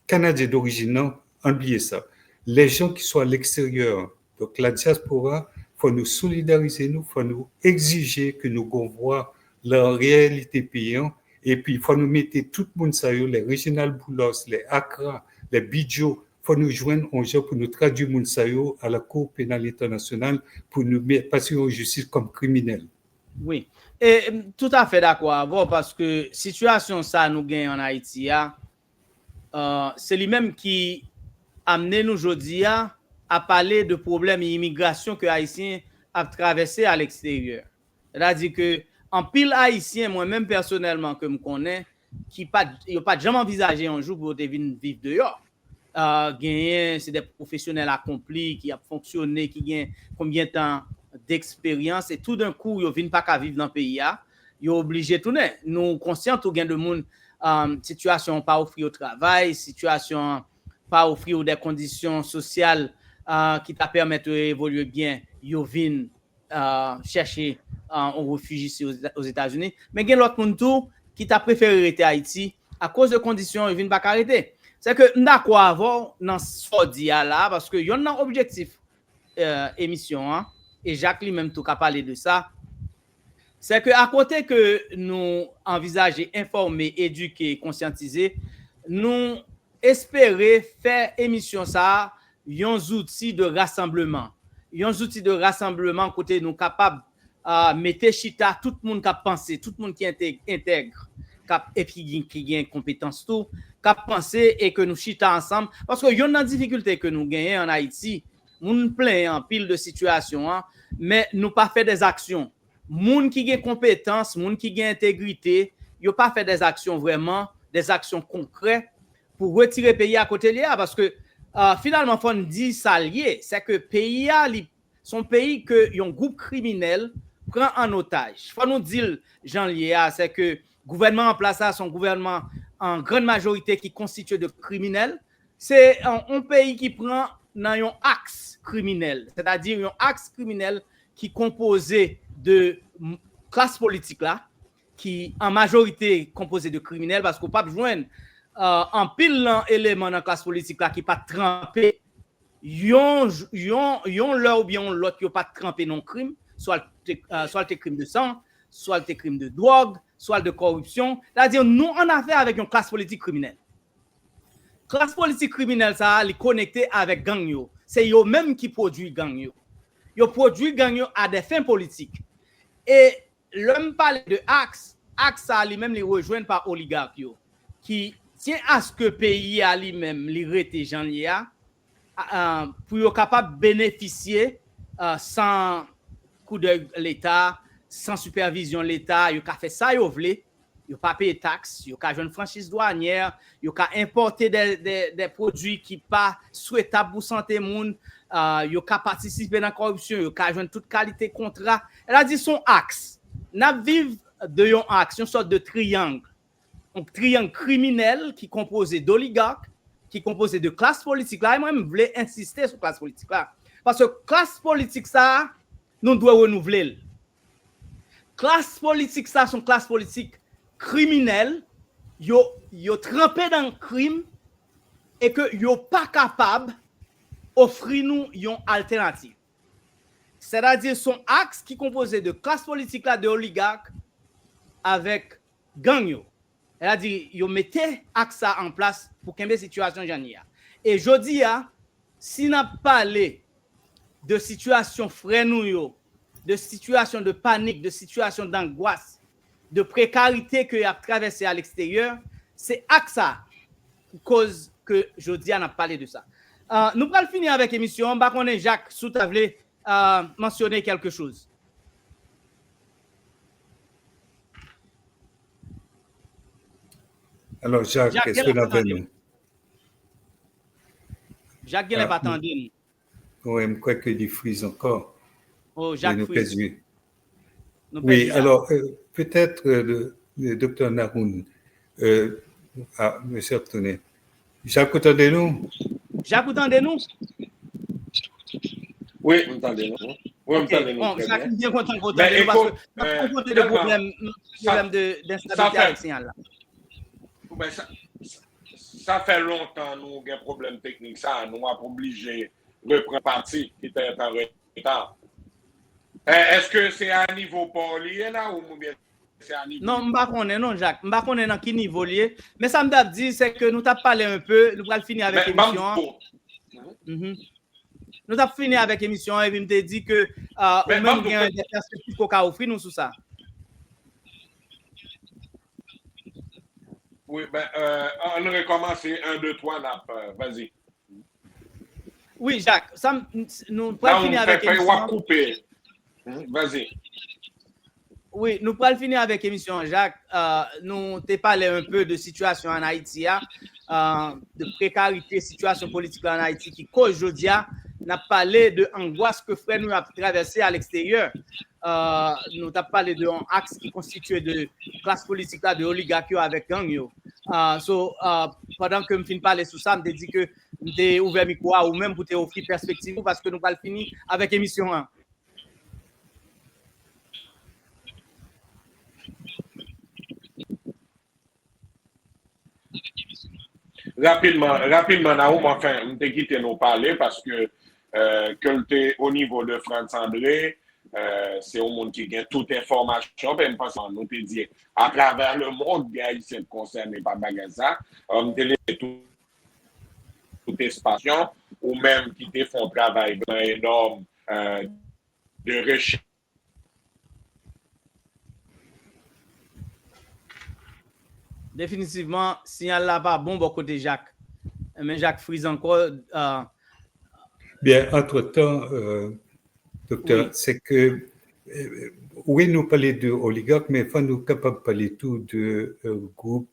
Speaker 3: Canadiens d'origine, oubliez ça. Les gens qui sont à l'extérieur, donc la diaspora, il faut nous solidariser, il faut nous exiger que nous voyons la réalité payante. Et puis, il faut nous mettre tout le monde, les Réginal Boulos, les Accra, les Bidjo, il faut nous joindre en jeu pour nous traduire Mounsayo à la Cour pénale internationale pour nous passer en justice comme criminels.
Speaker 1: Oui, et tout à fait d'accord, parce que situation ça nous gagne en Haïti, c'est lui-même qui a amené nous aujourd'hui à parler de problèmes d'immigration que les Haïtiens ont traversé à l'extérieur. C'est-à-dire que en pile Haïtien, moi-même personnellement, que je connais, qui n'ont pas jamais envisagé un jour pour venir vivre dehors. C'est des professionnels accomplis qui ont fonctionné, qui ont combien de temps d'expérience et tout d'un coup, ils ne viennent pas vivre dans le pays. Ils sont obligés de tourner. Nous conscients tout gain de monde, situation pas offrir au travail, situation pas offrir des conditions sociales qui te permettent d'évoluer bien. Ils viennent chercher un refuge ici aux États-Unis. Mais il y a l'autre monde tout qui t'a préféré rester à Haïti à cause de conditions, ils viennent pas arrêter. C'est que nous avons avoir dans ce dia là parce que y a un objectif émission et Jacques lui-même tout a parlé de ça. C'est que à côté que nous envisager informer, éduquer, conscientiser, nous espérer faire émission ça un outil de rassemblement. Un outil de rassemblement côté nous capable mettre chita tout le monde qui a pensé, tout le monde qui intègre et qui a une compétence tout, qui a pensé et que nous chita ensemble parce que y a une difficulté que nous gagnons en Haïti, nous plein en pile de situations mais nous pas fait des actions. Moun qui a compétence, moun qui a intégrité, yo pas fait des actions vraiment, des actions concrètes pour retirer le pays à côté de là parce que finalement faut dire ça lié, c'est que pays son pays que un groupe criminel prend en otage. Faut nous dire Jean Lié, c'est que gouvernement en place son gouvernement en grande majorité qui constitué de criminels, c'est un pays qui prend dans un axe criminel, c'est-à-dire un axe criminel qui composé de classe politique là, qui en majorité composé de criminels parce qu'on pas joindre en pile élément dans classe politique là qui pas trempé yon là ou bien l'autre qui pas trempé non crime, soit le crime de sang, soit le crime de drogue, soit de corruption, c'est-à-dire nous en affaire avec une classe politique criminelle. Classe politique criminelle ça est connecté avec gang yo, c'est eux même qui produit gang yo. Yo produit gang yo à des fins politiques. Et l'homme parle de axe ça lui-même les rejoindre par oligarques qui tient à ce que pays à lui-même les rete Jean Lia pour être capable de bénéficier sans coup de l'État, sans supervision de l'État, il a fait ça, il a pas payé taxes, il a une franchise douanière, il a importé des produits qui ne sont pas souhaitables pour la santé monde, il a participé dans la corruption, il a joué toute qualité de contrat. Elle a dit son axe. Nous vivons de un axe, une sorte de triangle. Un triangle criminel qui est composé d'oligarques, qui est composé de classe politique là. Et moi, je voulais insister sur classe politique là. Parce que classe politique ça, nous devons renouveler. Classe politique ça, son classe politique criminelle, yo trempé dans le crime et que yo pas capable d'offrir nous une alternative. C'est-à-dire son axe qui est composé de classe politique là, de oligarques avec gang yo. Elle a dit, yo mettez axe ça en place pour qu'il y ait une situation jania. Et je dis, si n'a parlé de situation frenouille, de situation de panique, de situation d'angoisse, de précarité que y a traversé à l'extérieur, c'est axe ça cause que je dis, on a parlé de ça. Nous allons finir avec l'émission. Bah, on est Jacques Soutavlé mentionner quelque chose.
Speaker 3: Alors, Jacques, est-ce que la veine?
Speaker 1: Jacques, il n'est pas attendu.
Speaker 3: Oui, je crois que du frise encore.
Speaker 1: Oh, Jacques Frise.
Speaker 3: Oui, alors, peut-être le docteur Naroun, monsieur Abtoné. Jacques, entendez-nous?
Speaker 1: Jacques, entendez-nous?
Speaker 2: Oui, entendez-nous. Oui, entendez-nous.
Speaker 1: Bon, Jacques, bien content que vous entendez parce que nous avons rencontré des problèmes d'instabilité avec le signal là.
Speaker 2: Ben, ça fait longtemps nous avons des problèmes techniques. Ça, nous avons obligé de reprendre partie qui était en retard. Est-ce que c'est à niveau polier là ou bien c'est à niveau?
Speaker 1: Non, je ne sais pas, non, Jacques. Je ne sais pas dans quel niveau lié. Mais ça me dit c'est que nous avons parlé un peu. Nous allons finir avec l'émission. Nous avons fini avec l'émission et je me dit que même il y a des perspectives qu'on a offert nous sur ça.
Speaker 2: Oui, ben, on recommence 1, 2, 3, vas-y.
Speaker 1: Oui, Jacques, ça, nous pourrons
Speaker 2: Là, on
Speaker 1: finir avec
Speaker 2: fait
Speaker 1: l'émission.
Speaker 2: couper. Vas-y.
Speaker 1: Oui, nous pourrons finir avec l'émission, Jacques. Nous t'ai parlé un peu de situation en Haïti, de précarité, situation politique en Haïti qui cause aujourd'hui. N'a parlé de angoisse que frère nous a traversé à l'extérieur. Nous avons parlé d'un axe qui constitue de classe politique là, de oligarchie avec gang. Pendant que je finis de parler sur ça, je me dis que je ouvert micro ou même pour te offrir perspective parce que nous allons finir avec l'émission.
Speaker 2: Rapidement, Naoum, enfin, on t'a quitté nous parler parce que au niveau de France André, c'est au monde qui gagne toute information, même parce qu'on nous dit à travers le monde, il y a ici concerné par Bagaza, on t'a toute espace, ou même qui te font travail énorme de recherche.
Speaker 1: Définitivement, signal là pas bon côté Jacques. Mais Jacques frise encore.
Speaker 3: Bien, entre-temps, docteur,
Speaker 1: Oui.
Speaker 3: c'est que, oui, nous parlons de oligarques, mais il faut nous capables de parler tout de groupe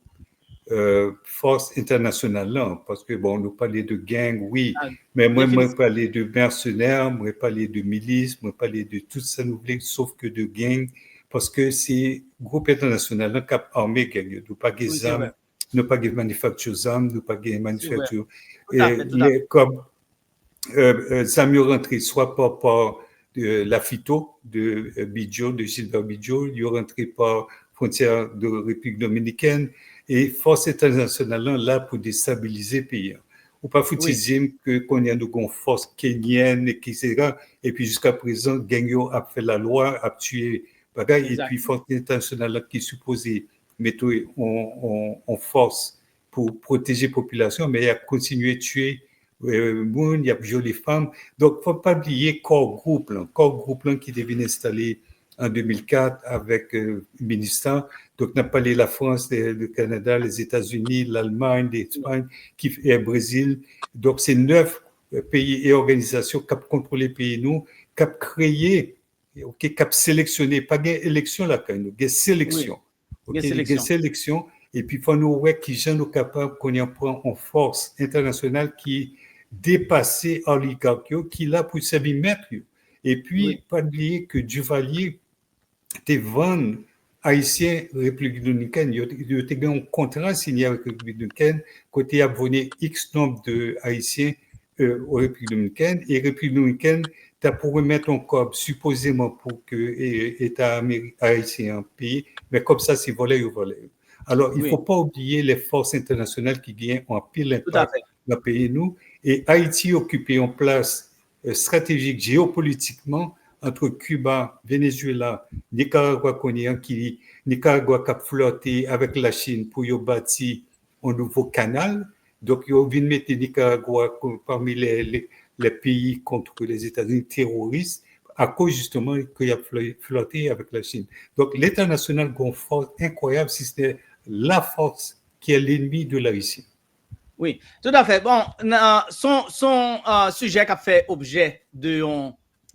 Speaker 3: force internationale là, parce que bon, nous parlons de gang, oui, mais moi, je parlais de mercenaires, moi, parler de milices, moi, parler de tout ça, nous voulons, sauf que de gang, parce que c'est groupe international là, cap armé gang, nous pas des armes, nous pas des manufactures d'armes, nous pas des manufactures, comme Zamio rentré soit par la FITO de Bidjo, de Gilbert Bidjo, il est rentré par frontière de République dominicaine et force internationale là pour déstabiliser le pays. Ou pas faut-il que qu'on y a une force kenyenne, etc. Et puis jusqu'à présent, Gagno a fait la loi, a tué bagaille, et puis force internationale qui est supposée mettre en force pour protéger la population, mais il a continué à tuer il y a plusieurs les femmes. Donc, il ne faut pas oublier Corps Groupe qui devait installé en 2004 avec le ministère. Donc, on a parlé de la France, le Canada, les États-Unis, l'Allemagne, l'Espagne, et le Brésil. Donc, c'est 9 pays et organisations qui ont contrôlé les pays, nous, qui ont créé, qui ont sélectionné, pas d'élection là, quand même, des sélections. Des sélections. Et puis, il faut nous voir qui sont capables qu'on y prend en force internationale qui dépasser oligarchie qui là pour servir maître. Et puis, pas oublier que Duvalier te vend haïtien République dominicaine. Il y a un contrat signé avec la République dominicaine côté a donné X nombre de haïtiens aux République dominicaine et République dominicaine t'as pour remettre en corps supposément pour que l'État haïtien en pays, mais comme ça c'est volé ou volé. Alors, il ne faut pas oublier les forces internationales qui gagnent en pile impact dans le pays, nous. Et Haïti occupé en place stratégique géopolitiquement entre Cuba, Venezuela, Nicaragua, Nicaragua qui a flotté avec la Chine pour y bâtir un nouveau canal. Donc, ils ont vu mettre Nicaragua parmi les pays contre les États-Unis terroristes à cause justement qu'il a flotté avec la Chine. Donc, l'État national a une force incroyable si c'était la force qui est l'ennemi de la Russie.
Speaker 1: Oui, tout à fait. Bon, son sujet qui a fait objet de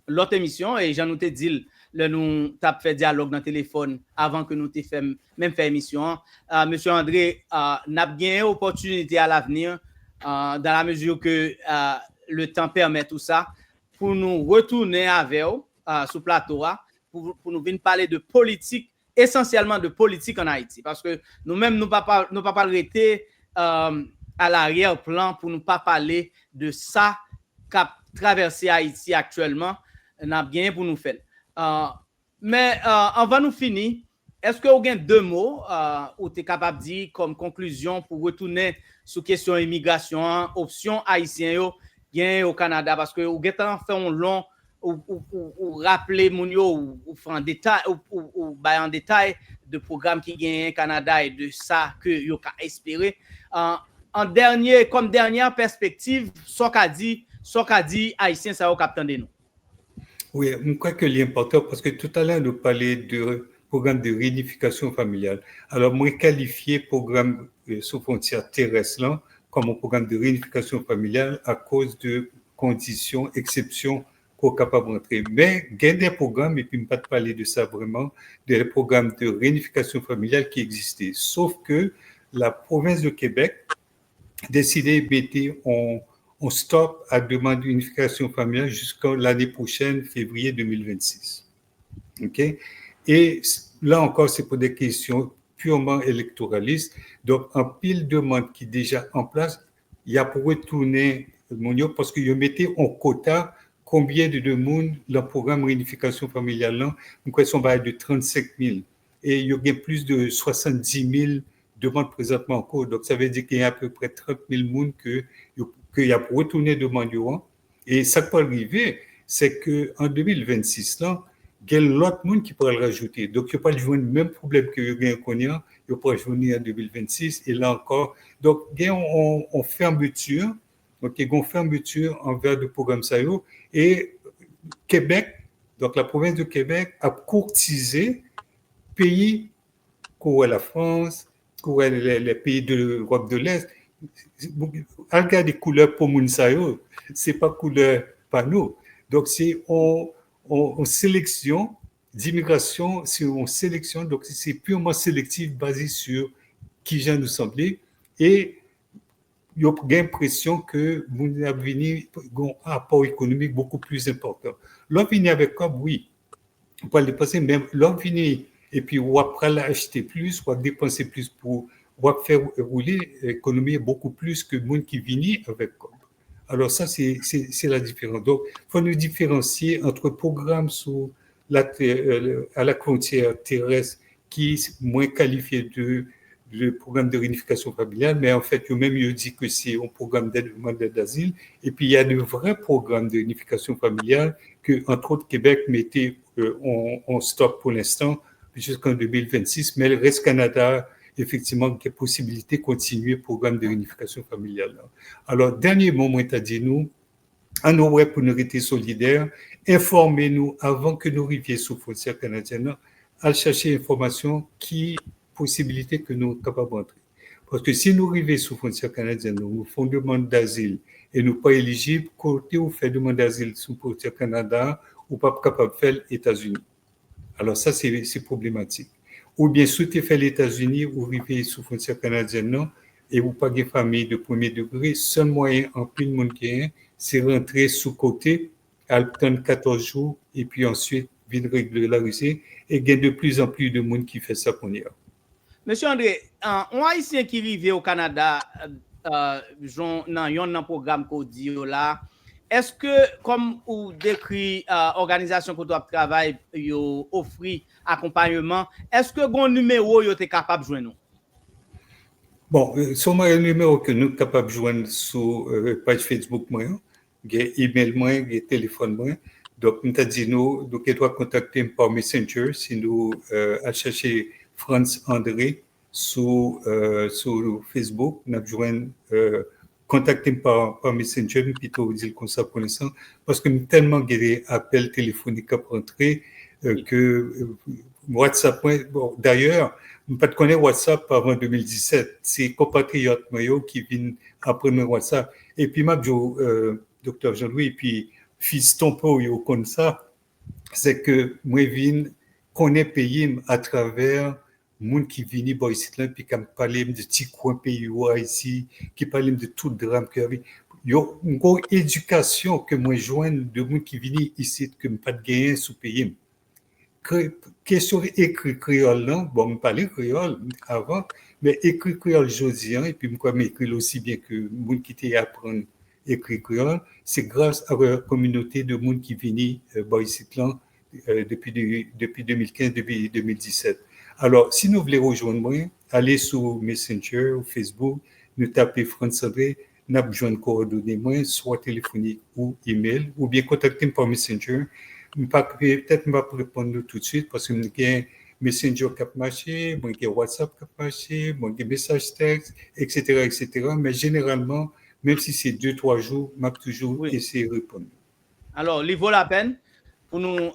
Speaker 1: l'autre émission, et j'en ai dit, nous avons fait dialogue dans le téléphone avant que nous fassions même fait émission. Monsieur André, n'a gagné opportunité à l'avenir, dans la mesure que le temps permet tout ça, pour nous retourner avec eux, sous plateau, pour nous venir parler de politique, essentiellement de politique en Haïti. Parce que nous-mêmes, nous ne pouvons pas arrêter à l'arrière-plan pour ne pas parler de ça qu'a traversé Haïti actuellement. On a bien pour nous faire. Mais avant nous finir, est-ce que vous avez 2 mots où tu es capable de dire comme conclusion pour retourner sur question immigration, option haïtien au Canada? Parce que vous avez fait un long ou rappeler mon ou en détail ou en détail de programme qui gagne au Canada et de ça que vous avez espéré. Comme dernière perspective, ce qu'a dit Haïtien, ça va capter de nous.
Speaker 3: Oui, je crois que l'important, parce que tout à l'heure, nous parlait de programme de réunification familiale. Alors, moi, qualifié programme sous frontière terrestre là, comme un programme de réunification familiale à cause de conditions, exceptions qu'on est capable d'entrer. Mais il y a des programmes, et puis je ne vais pas te parler de ça vraiment, des programmes de réunification familiale qui existaient. Sauf que la province de Québec a décidé de mettre on stop à demande d'unification familiale jusqu'à l'année prochaine, février 2026. OK? Et là encore, c'est pour des questions purement électoralistes. Donc, en pile de demande qui est déjà en place, il y a pour retourner mon parce que vous mettez en quota combien de monde le programme réunification familiale là, nous sont de 35 000 et il y a plus de 70 000 demandes présentement en cours. Donc, ça veut dire qu'il y a à peu près 30 000 personnes qu'il y a pour retourner demande. Et ça qui peut arriver, c'est qu'en 2026, là, il y a l'autre monde qui pourrait le rajouter. Donc, il n'y a pas le même problème que il y a il pourra jouer en 2026. Et là encore, donc, il y a une fermeture, donc il y a une fermeture envers le programme SAIO. Et Québec, donc la province de Québec, a courtisé pays comme la France, comme les pays de l'Europe de l'Est. Regarde les couleurs pour Mounsayo, ce n'est pas couleur panneau. Donc, c'est en sélection d'immigration, c'est en sélection, donc c'est purement sélectif basé sur qui vient nous sembler. Et il y a l'impression que nous avons un apport économique beaucoup plus important. L'on vient avec quoi? Oui, on peut le passer, mais l'on vient et puis on va l'acheter plus, on va dépenser plus pour on va faire rouler l'économie beaucoup plus que le monde qui vient avec quoi. Alors ça, c'est la différence. Donc, il faut nous différencier entre programmes à la frontière terrestre qui est moins qualifié de programme de réunification familiale, mais en fait, même il dit que c'est un programme d'aide d'asile. Et puis, il y a de vrais programmes de réunification familiale que, entre autres, Québec mettait en stop pour l'instant jusqu'en 2026, mais le reste Canada, effectivement, il y a possibilité de continuer le programme de réunification familiale. Alors, dernier moment, tu as dit nous, en aurait pour nous rester solidaires, informez-nous avant que nous arrivions sous frontière canadienne, à chercher information qui possibilité que nous sommes capables d'entrer. Parce que si nous arrivons sous frontière canadienne, nous faisons demande d'asile et nous ne sommes pas éligibles, côté où fait demande d'asile sous frontière Canada, ou pas capable de faire les États-Unis. Alors ça, c'est problématique. Ou bien, si tu fais les États-Unis, ou arrivez sous frontière canadienne, non, et vous pas de famille de premier degré, seul moyen en plus de monde qui est, c'est rentrer sous côté, attendre 14 jours, et puis ensuite, venir régulariser, et il y a de plus en plus de monde qui fait ça pour nous.
Speaker 1: Monsieur André, un Haïtien qui vivait au Canada, dans un programme qu'on dit là, est-ce que, comme vous décrit organisation que vous travaillez, vous offrez accompagnement, est-ce que bon numéro vous êtes capable de joindre?
Speaker 3: Bon, sur un numéro que nous sommes capables de joindre sur page Facebook, il y a email, il y a téléphone. Donc, nous avons dit nous devons contacter par Messenger si nous allons chercher France André sur Facebook. Nous avons contacté par Messenger, nous plutôt dire comme ça pour l'instant, parce que nous avons tellement des appels téléphoniques à rentrer que WhatsApp, bon, d'ailleurs, je ne connais pas WhatsApp avant 2017. C'est compatriotes qui viennent apprendre WhatsApp. Et puis, docteur Jean-Louis, et puis, fiston pour comme ça, c'est que moi, je connais pays à travers les gens qui viennent ici, puis qui parlent de petits coins pays ici, qui parlent de tout drame qu'il y avait. Il y a une grande éducation que moi, je joins de gens qui viennent ici, que je n'ai pas de gain sous pays. Question écrit créole, non? Bon, je parlais créole avant, mais écrit créole aujourd'hui, et puis je m'écris aussi bien que les gens qui étaient apprendre écrit créole, c'est grâce à la communauté de gens qui viennent ici depuis 2015, depuis 2017. Alors, si vous voulez rejoindre moi, allez sur Messenger ou Facebook, nous tapez France André, nous avons besoin de coordonnées, soit téléphonique ou email, ou bien contactez-moi par Messenger. Peut-être que je ne vais pas répondre tout de suite parce que je y a Messenger qui a marché, il y a WhatsApp qui a marché, il y a message texte, etc. Mais généralement, même si c'est 2-3 jours, je vais toujours essayer de répondre.
Speaker 1: Alors, il vaut la peine. pour nous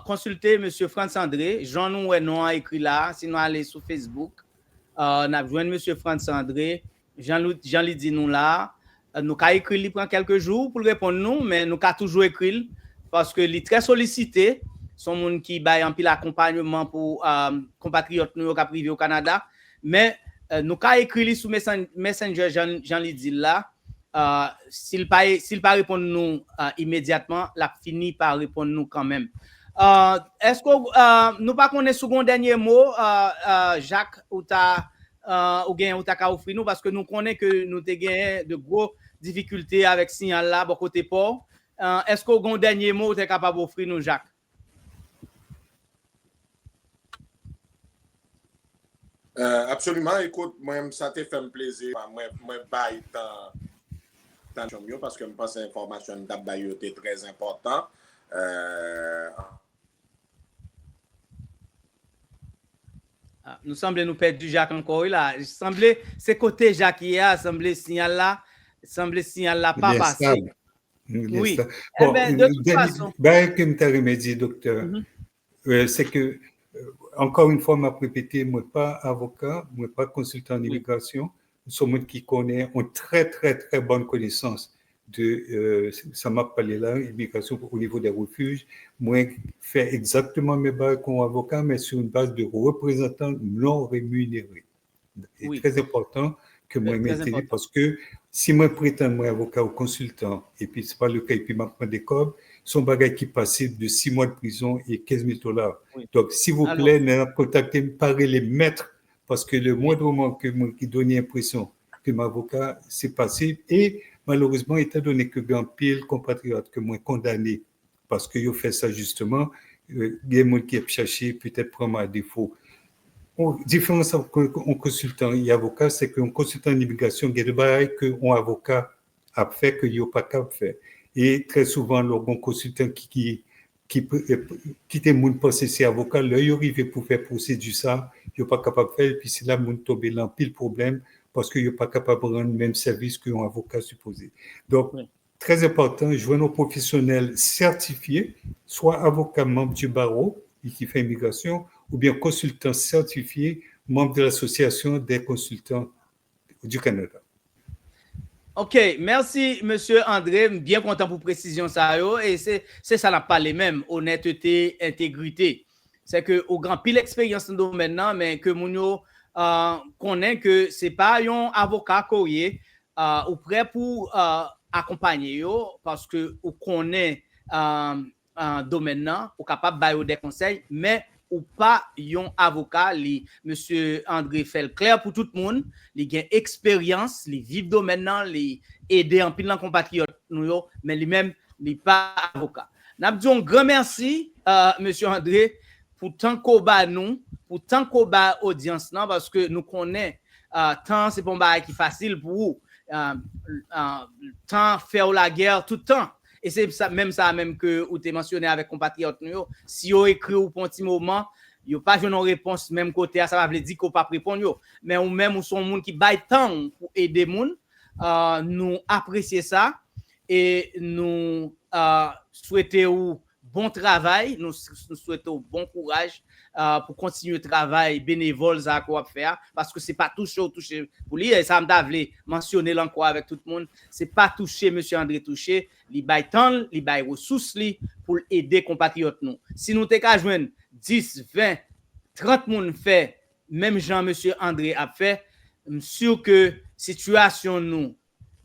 Speaker 1: consulter M. Franz André. Jean nous non écrit là, sinon aller sur Facebook. On a besoin de M. Franz André. Jean lui dit nous là. Nous avons écrit, il prend quelques jours pour répondre nous, mais nous avons toujours écrit parce que il est très sollicité. Son monde qui baille en pile accompagnement pour compatriotes nous qui privés au Canada. Mais nous avons écrit sur Messenger, Jean lui dit là. S'il pas répondre nous immédiatement, la fini par répondre nous quand même. Est-ce que nous pas connaît second dernier mot, Jacques, ou ta offrir nous parce que nous connaissons que nous avons gagné de gros difficultés avec signal là, bon côté port. Est-ce que second dernier mot, tu es capable d'offrir nous, Jacques?
Speaker 2: Absolument. Écoute, moi, ça te fait un plaisir. Moi, baille parce que je pense que l'information d'Abbaïo était très importante.
Speaker 1: Nous semblons nous perdre du Jacques encore là. C'est côté Jacques qui a semblé signal là pas passé. Oui.
Speaker 3: Bon, de toute façon. Que me t'a remédié, docteur, c'est que encore une fois, m'a répété, moi pas avocat, moi pas consultant en immigration. Nous sommes gens qui connaissent, ont très bonne connaissance de ça m'a parlé là, immigration au niveau des refuges. Moi, fais exactement mes bases comme avocat, mais sur une base de représentants non rémunérés. C'est très important que moi m'intéresse parce que si moi prétends moi avocat ou consultant, et puis c'est pas le cas, et puis m'apprend des codes, son bagage qui passe de 6 mois de prison et 15 000 $. Donc, s'il vous plaît, contactez, parlez les maîtres, parce que le moindre moment que moi qui donne l'impression que mon avocat s'est passé, et malheureusement, étant donné que grand pile compatriotes que moi condamné, parce qu'il a fait ça justement, il y a des gens qui ont cherché, peut-être prendre à défaut. Différence entre un consultant et avocat, c'est qu'un consultant en immigration, il y a des choses qu'un avocat a fait que il n'a pas capable de faire. Et très souvent, le bon consultant qui est moun pensé c'est avocat, là, il arrive pour faire procédure ça, il n'est pas capable de faire, et puis c'est là moun tombe dans pile problème, parce qu'il n'est pas capable de rendre le même service qu'un avocat supposé. Donc, très important, joindre un professionnel certifié, soit avocat membre du barreau, qui fait immigration, ou bien consultant certifié, membre de l'Association des consultants du Canada.
Speaker 1: OK, merci, monsieur André. Bien content pour précision ça. Et c'est ça n'a pas les mêmes, honnêteté, intégrité. C'est que au grand pile expérience dans maintenant, mais que Mounio connaît que c'est pas un avocat courrier ou prêt pour accompagner yo parce que on connaît un domaine là, ou capable de donner des conseils, mais ou pas un avocat, monsieur André fait le clair pour tout le monde, il a expérience, il vit domaine là, il aide en pile en compatriotes mais lui-même il pas avocat. N'a dit un grand merci monsieur André pour tant qu'on bat nous, pour tant qu'on bat audience là parce que nous connaît tant c'est pas un bagage qui facile pour vous. Tant faire la guerre tout le temps. Et c'est ça même que vous avez mentionné avec compatriotes. Si vous écrit ou pour un petit moment, vous n'avez pas une réponse même côté, ça veut dire qu'on ne peut pas répondre. Mais ou même ou sont gens qui baillent temps pour aider les gens, nous apprécions ça et nous souhaitons bon travail, nous souhaitons bon courage pour continuer le travail bénévole à quoi faire parce que c'est pas touché pour lui et ça m'a mentionné encore avec tout le monde, c'est pas touché monsieur André touché, il bail temps, il bail ressources pour aider compatriotes nous. Si nous t'es joindre 10, 20, 30 monde fait même Jean monsieur André a fait, je suis sûr que situation nous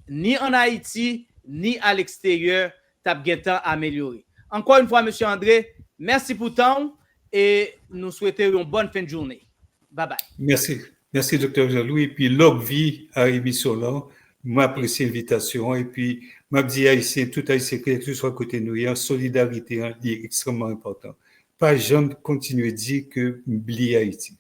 Speaker 1: ni en Haïti ni à l'extérieur t'a bien amélioré. Encore une fois, M. André, merci pour temps et nous souhaitons une bonne fin de journée. Bye bye.
Speaker 3: Merci. Merci, Dr. Jean-Louis. Et puis, longue vie à l'émission là. M'apprécie l'invitation. Et puis, m'a dit haïtien, tout haïtien, que ce soit côté nous, en solidarité, est extrêmement important. Pas jamais continuer à dire que m'oublie Haïti.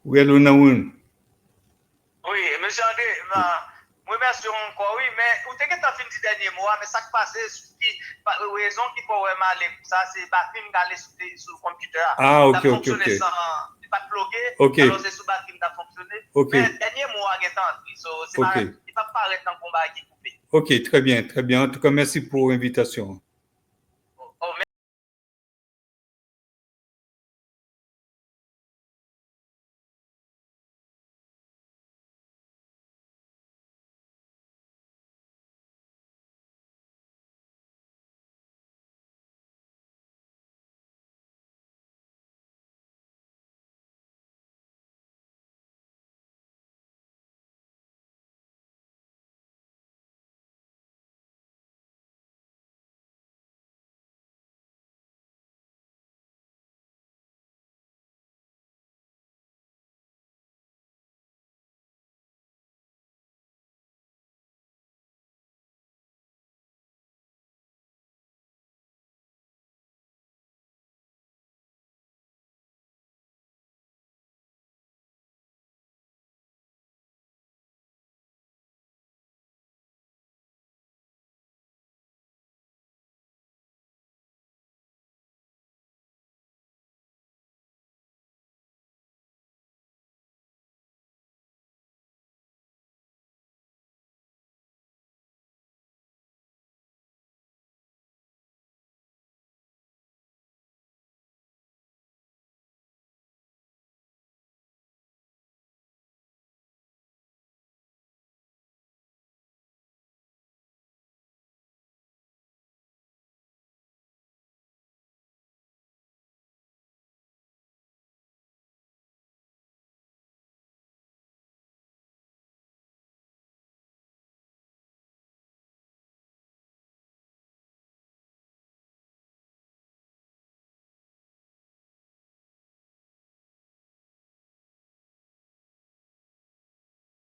Speaker 3: Oui, allô, Naoun.
Speaker 4: Oui, monsieur André, moi merci encore, oui, mais vous avez fini le dernier mois, mais ça qui passe, raison qui peut vraiment aller pour ça, c'est batterie qui aller sur le computer.
Speaker 3: Ah, ok.
Speaker 4: Pas bloqué,
Speaker 3: ok.
Speaker 4: Alors c'est sous batterie qui a fonctionné.
Speaker 3: Ok.
Speaker 4: Mais le dernier mois, il est entré, il ne va pas arrêter en combat qui coupé.
Speaker 3: Ok, très bien. En tout cas, merci pour l'invitation.